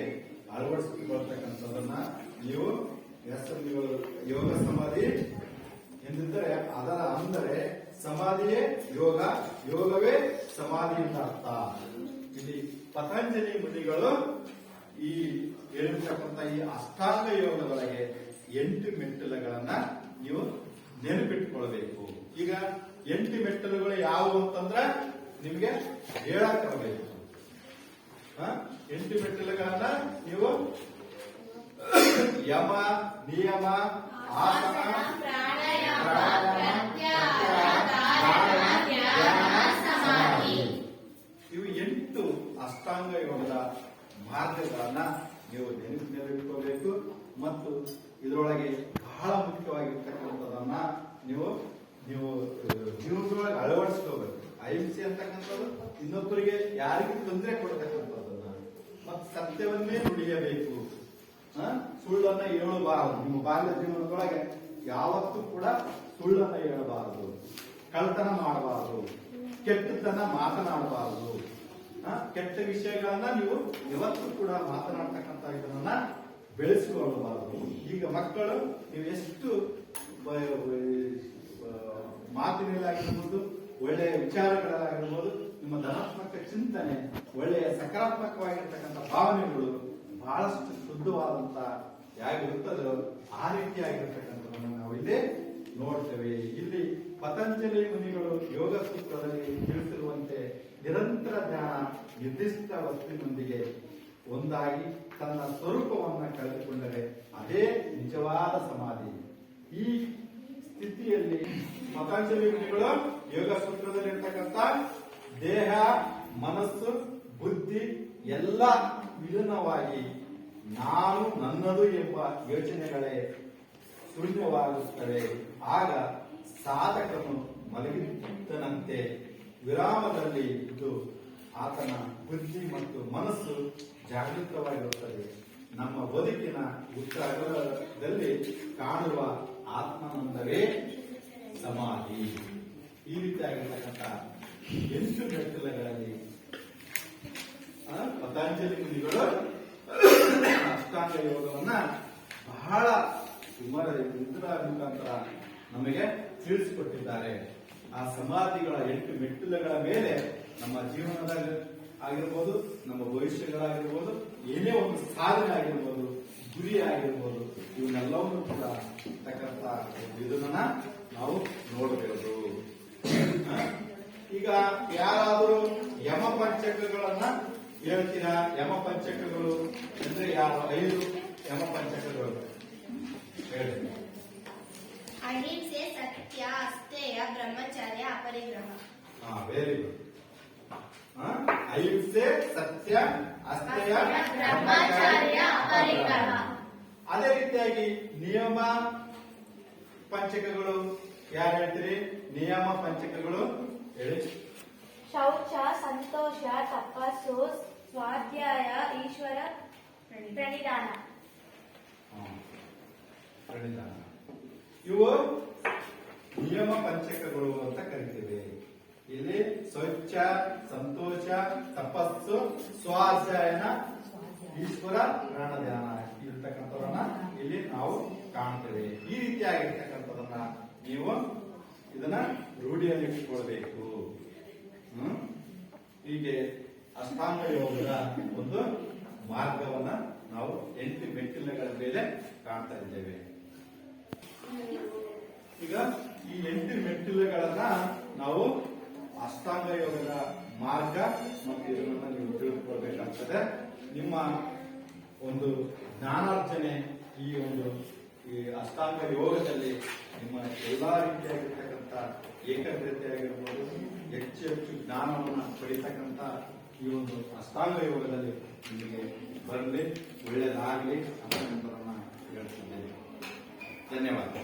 Speaker 1: ಅಳವಡಿಸಿಕೊಳ್ತಕ್ಕಂಥದನ್ನ ನೀವು ಯೋಗ ಸಮಾಧಿ ಎಂದಿದ್ದರೆ ಅದರ ಅಂದರೆ ಸಮಾಧಿಯೇ ಯೋಗ, ಯೋಗವೇ ಸಮಾಧಿ ಅಂತ ಅರ್ಥ. ಇಲ್ಲಿ ಪತಂಜಲಿ ಮುನಿಗಳು ಈ ಹೇಳಿರ್ತಕ್ಕಂಥ ಈ ಅಷ್ಟಾಂಗ ಯೋಗದೊಳಗೆ 8 ಮೆಟ್ಟಿಲುಗಳನ್ನ ನೀವು ನೆನಪಿಟ್ಕೊಳ್ಬೇಕು. ಈಗ 8 ಮೆಟ್ಟಿಲುಗಳು ಯಾವುವು ಅಂತಂದ್ರೆ ನಿಮಗೆ ಹೇಳಕ್ ಬರಬೇಕು. 8 ಮೆಟ್ಟಿಲುಗಳನ್ನ ನೀವು ಯಮ, ನಿಯಮ, ಆಸನ, ಪ್ರಾಣಾಯಾಮ, ಪ್ರತ್ಯಾಹಾರ, ಧಾರಣ, ಧ್ಯಾನ, ಸಮಾಧಿ ವಿಚಾರಗಳನ್ನ ನೀವು ನೆನಪಿನಲ್ಲಿಟ್ಕೋಬೇಕು ಮತ್ತು ಇದರೊಳಗೆ ಬಹಳ ಮುಖ್ಯವಾಗಿರ್ತಕ್ಕಂಥದನ್ನ ನೀವು ನೀವು ಜೀವನದೊಳಗೆ ಅಳವಡಿಸ್ಕೋಬೇಕು. ಅಹಿಂಸೆ ಅಂತಕ್ಕಂಥದ್ದು ಇನ್ನೊಬ್ಬರಿಗೆ ಯಾರಿಗೂ ತೊಂದರೆ ಕೊಡ್ತಕ್ಕಂಥದ್ದನ್ನ ಮತ್ತು ಸತ್ಯವನ್ನೇ ನುಡಿಯಬೇಕು. ಸುಳ್ಳನ್ನ ಹೇಳಬಾರದು. ನಿಮ್ಮ ಬಾಲ್ಯ ಜೀವನದೊಳಗೆ ಯಾವತ್ತೂ ಕೂಡ ಸುಳ್ಳನ್ನ ಹೇಳಬಾರದು, ಕಳ್ತನ ಮಾಡಬಾರದು, ಕೆಟ್ಟದನ್ನ ಮಾತನಾಡಬಾರದು. ಕೆಟ್ಟ ವಿಷಯಗಳನ್ನ ನೀವು ಯಾವತ್ತೂ ಕೂಡ ಮಾತನಾಡ್ತಕ್ಕಂಥ ಇದನ್ನ ಬೆಳೆಸಿಕೊಳ್ಳಬಾರದು. ಈಗ ಮಕ್ಕಳು ನೀವು ಎಷ್ಟು ಮಾತಿನಲ್ಲಾಗಿರ್ಬೋದು, ಒಳ್ಳೆಯ ವಿಚಾರಗಳಾಗಿರ್ಬೋದು, ನಿಮ್ಮ ಧನಾತ್ಮಕ ಚಿಂತನೆ, ಒಳ್ಳೆಯ ಸಕಾರಾತ್ಮಕವಾಗಿರ್ತಕ್ಕಂಥ ಭಾವನೆಗಳು ಬಹಳಷ್ಟು ಶುದ್ಧವಾದಂತ ಯಾಗಿರುತ್ತದೋ ಆ ರೀತಿಯಾಗಿರ್ತಕ್ಕಂಥದ್ದನ್ನು ನಾವು ಇಲ್ಲಿ ನೋಡ್ತೇವೆ. ಇಲ್ಲಿ ಪತಂಜಲಿ ಮುನಿಗಳು ಯೋಗ ಸೂತ್ರದಲ್ಲಿ ತಿಳಿಸಿರುವಂತೆ ನಿರಂತರ ಧ್ಯಾನ ನಿರ್ದಿಷ್ಟ ವಸ್ತುವಿನೊಂದಿಗೆ ಒಂದಾಗಿ ತನ್ನ ಸ್ವರೂಪವನ್ನು ಕಳೆದುಕೊಂಡರೆ ಅದೇ ನಿಜವಾದ ಸಮಾಧಿ. ಈ ಸ್ಥಿತಿಯಲ್ಲಿ ಪತಂಜಲಿ ಮುನಿಗಳು ಯೋಗ ಸೂತ್ರದಲ್ಲಿರ್ತಕ್ಕಂಥ ದೇಹ, ಮನಸ್ಸು, ಬುದ್ಧಿ ಎಲ್ಲ ವಿಲೀನವಾಗಿ ನಾನು ನನ್ನದು ಎಂಬ ಯೋಚನೆಗಳೇ ಶೂನ್ಯವಾಗುತ್ತವೆ. ಆಗ ಸಾಧಕನು ಮಲಗಿದ್ದನಂತೆ ವಿರಾಮದಲ್ಲಿ ಇದ್ದು ಆತನ ಬುದ್ಧಿ ಮತ್ತು ಮನಸ್ಸು ಜಾಗೃತವಾಗಿರುತ್ತದೆ. ನಮ್ಮ ಬದುಕಿನ ಉತ್ತರದಲ್ಲಿ ಕಾಣುವ ಆತ್ಮಾನಂದವೇ ಸಮಾಧಿ. ಈ ರೀತಿಯಾಗಿರ್ತಕ್ಕಂಥ 8 ಮೆಟ್ಟಿಲುಗಳಲ್ಲಿ ಪತಂಜಲಿ ಮುನಿಗಳು ಅಷ್ಟಾಂಗ ಯೋಗವನ್ನ ಬಹಳ ಇದರ ಮುಖಾಂತರ ನಮಗೆ ತಿಳಿಸಿಕೊಟ್ಟಿದ್ದಾರೆ. ಆ ಸಮಾಧಿಗಳ 8 ಮೆಟ್ಟಿಲುಗಳ ಮೇಲೆ ನಮ್ಮ ಜೀವನದಾಗ ಆಗಿರ್ಬೋದು, ನಮ್ಮ ಭವಿಷ್ಯಗಳಾಗಿರ್ಬೋದು, ಏನೇ ಒಂದು ಸಾಧನೆ ಆಗಿರ್ಬೋದು, ಗುರಿ ಆಗಿರ್ಬೋದು, ಇವನ್ನೆಲ್ಲವನ್ನು ಕೂಡ ಇರ್ತಕ್ಕಂಥ ಇದನ್ನ ನಾವು ನೋಡಬಹುದು. ಈಗ ಯಾರಾದರೂ ಯಮ ಪಂಚಕಗಳನ್ನ ಹೇಳ್ತೀರಾ? ಯಮ ಪಂಚಕಗಳು ಅಂದ್ರೆ ಯಾರು? 5 ಯಮ ಪಂಚಕಗಳು ಹೇಳಿ.
Speaker 2: ಅಹಿಂಸೆ, ಸತ್ಯ, ಅಸ್ಥೇಯ, ಬ್ರಹ್ಮಚರ್ಯ, ಅಪರಿಗ್ರಹ.
Speaker 1: Very good. ಅಹಿಂಸೆ, ಸತ್ಯ, ಅಸ್ಥೇಯ,
Speaker 2: ಬ್ರಹ್ಮಚರ್ಯ, ಅಪರಿಗ್ರಹ.
Speaker 1: ಅದೇ ರೀತಿಯಾಗಿ ನಿಯಮ ಪಂಚಕಗಳು ಯಾರು ಹೇಳ್ತೀರಿ? ನಿಯಮ ಪಂಚಕಗಳು ಹೇಳಿ.
Speaker 3: ಶೌಚ, ಸಂತೋಷ, ತಪಸ್ಸು, ಸ್ವಾಧ್ಯಾಯ, ಈಶ್ವರ ಪ್ರಣಿಧಾನ.
Speaker 1: ಪ್ರಣಿಧಾನ ಇವು ನಿಯಮ ಪಂಚಕಗಳು ಅಂತ ಕರಿತೇವೆ. ಇಲ್ಲಿ ಶೌಚ, ಸಂತೋಷ, ತಪಸ್ಸು, ಸ್ವಾಧ್ಯಾಯನ, ಈಶ್ವರ ಪ್ರಾಣಧ್ಯಾನ ಇರ್ತಕ್ಕಂಥವನ್ನ ಇಲ್ಲಿ ನಾವು ಕಾಣ್ತೇವೆ. ಈ ರೀತಿಯಾಗಿರ್ತಕ್ಕಂಥದನ್ನ ನೀವು ಇದನ್ನ ರೂಢಿಯಲ್ಲಿ ಇಟ್ಟುಕೊಳ್ಬೇಕು. ಹೀಗೆ ಅಷ್ಟಾಂಗ ಯೋಗದ ಒಂದು ಮಾರ್ಗವನ್ನ ನಾವು 8 ಮೆಟ್ಟಿಲುಗಳ ಮೇಲೆ ಕಾಣ್ತಾ ಇದ್ದೇವೆ. ಈಗ ಈ 8 ಮೆಟ್ಟಿಲುಗಳನ್ನ ನಾವು ಅಷ್ಟಾಂಗ ಯೋಗದ ಮಾರ್ಗ ಮತ್ತು ಇದನ್ನ ನೀವು ತಿಳಿದುಕೊಳ್ಬೇಕಾಗ್ತದೆ. ನಿಮ್ಮ ಒಂದು ಜ್ಞಾನಾರ್ಜನೆ ಈ ಅಷ್ಟಾಂಗ ಯೋಗದಲ್ಲಿ ನಿಮ್ಮ ಎಲ್ಲಾ ರೀತಿಯಾಗಿರ್ತಕ್ಕಂಥ ಏಕಾಗ್ರತೆ ಆಗಿರ್ಬೋದು, ಹೆಚ್ಚು ಹೆಚ್ಚು ಜ್ಞಾನವನ್ನು ಪಡಿತಕ್ಕಂಥ ಈ ಒಂದು ಅಷ್ಟಾಂಗ ಯೋಗದಲ್ಲಿ ನಿಮಗೆ ಬರಲಿ, ಒಳ್ಳೆಯದಾಗಲಿ ಅಂತ ಹೇಳ್ತಿದ್ದೇನೆ. ಧನ್ಯವಾದ.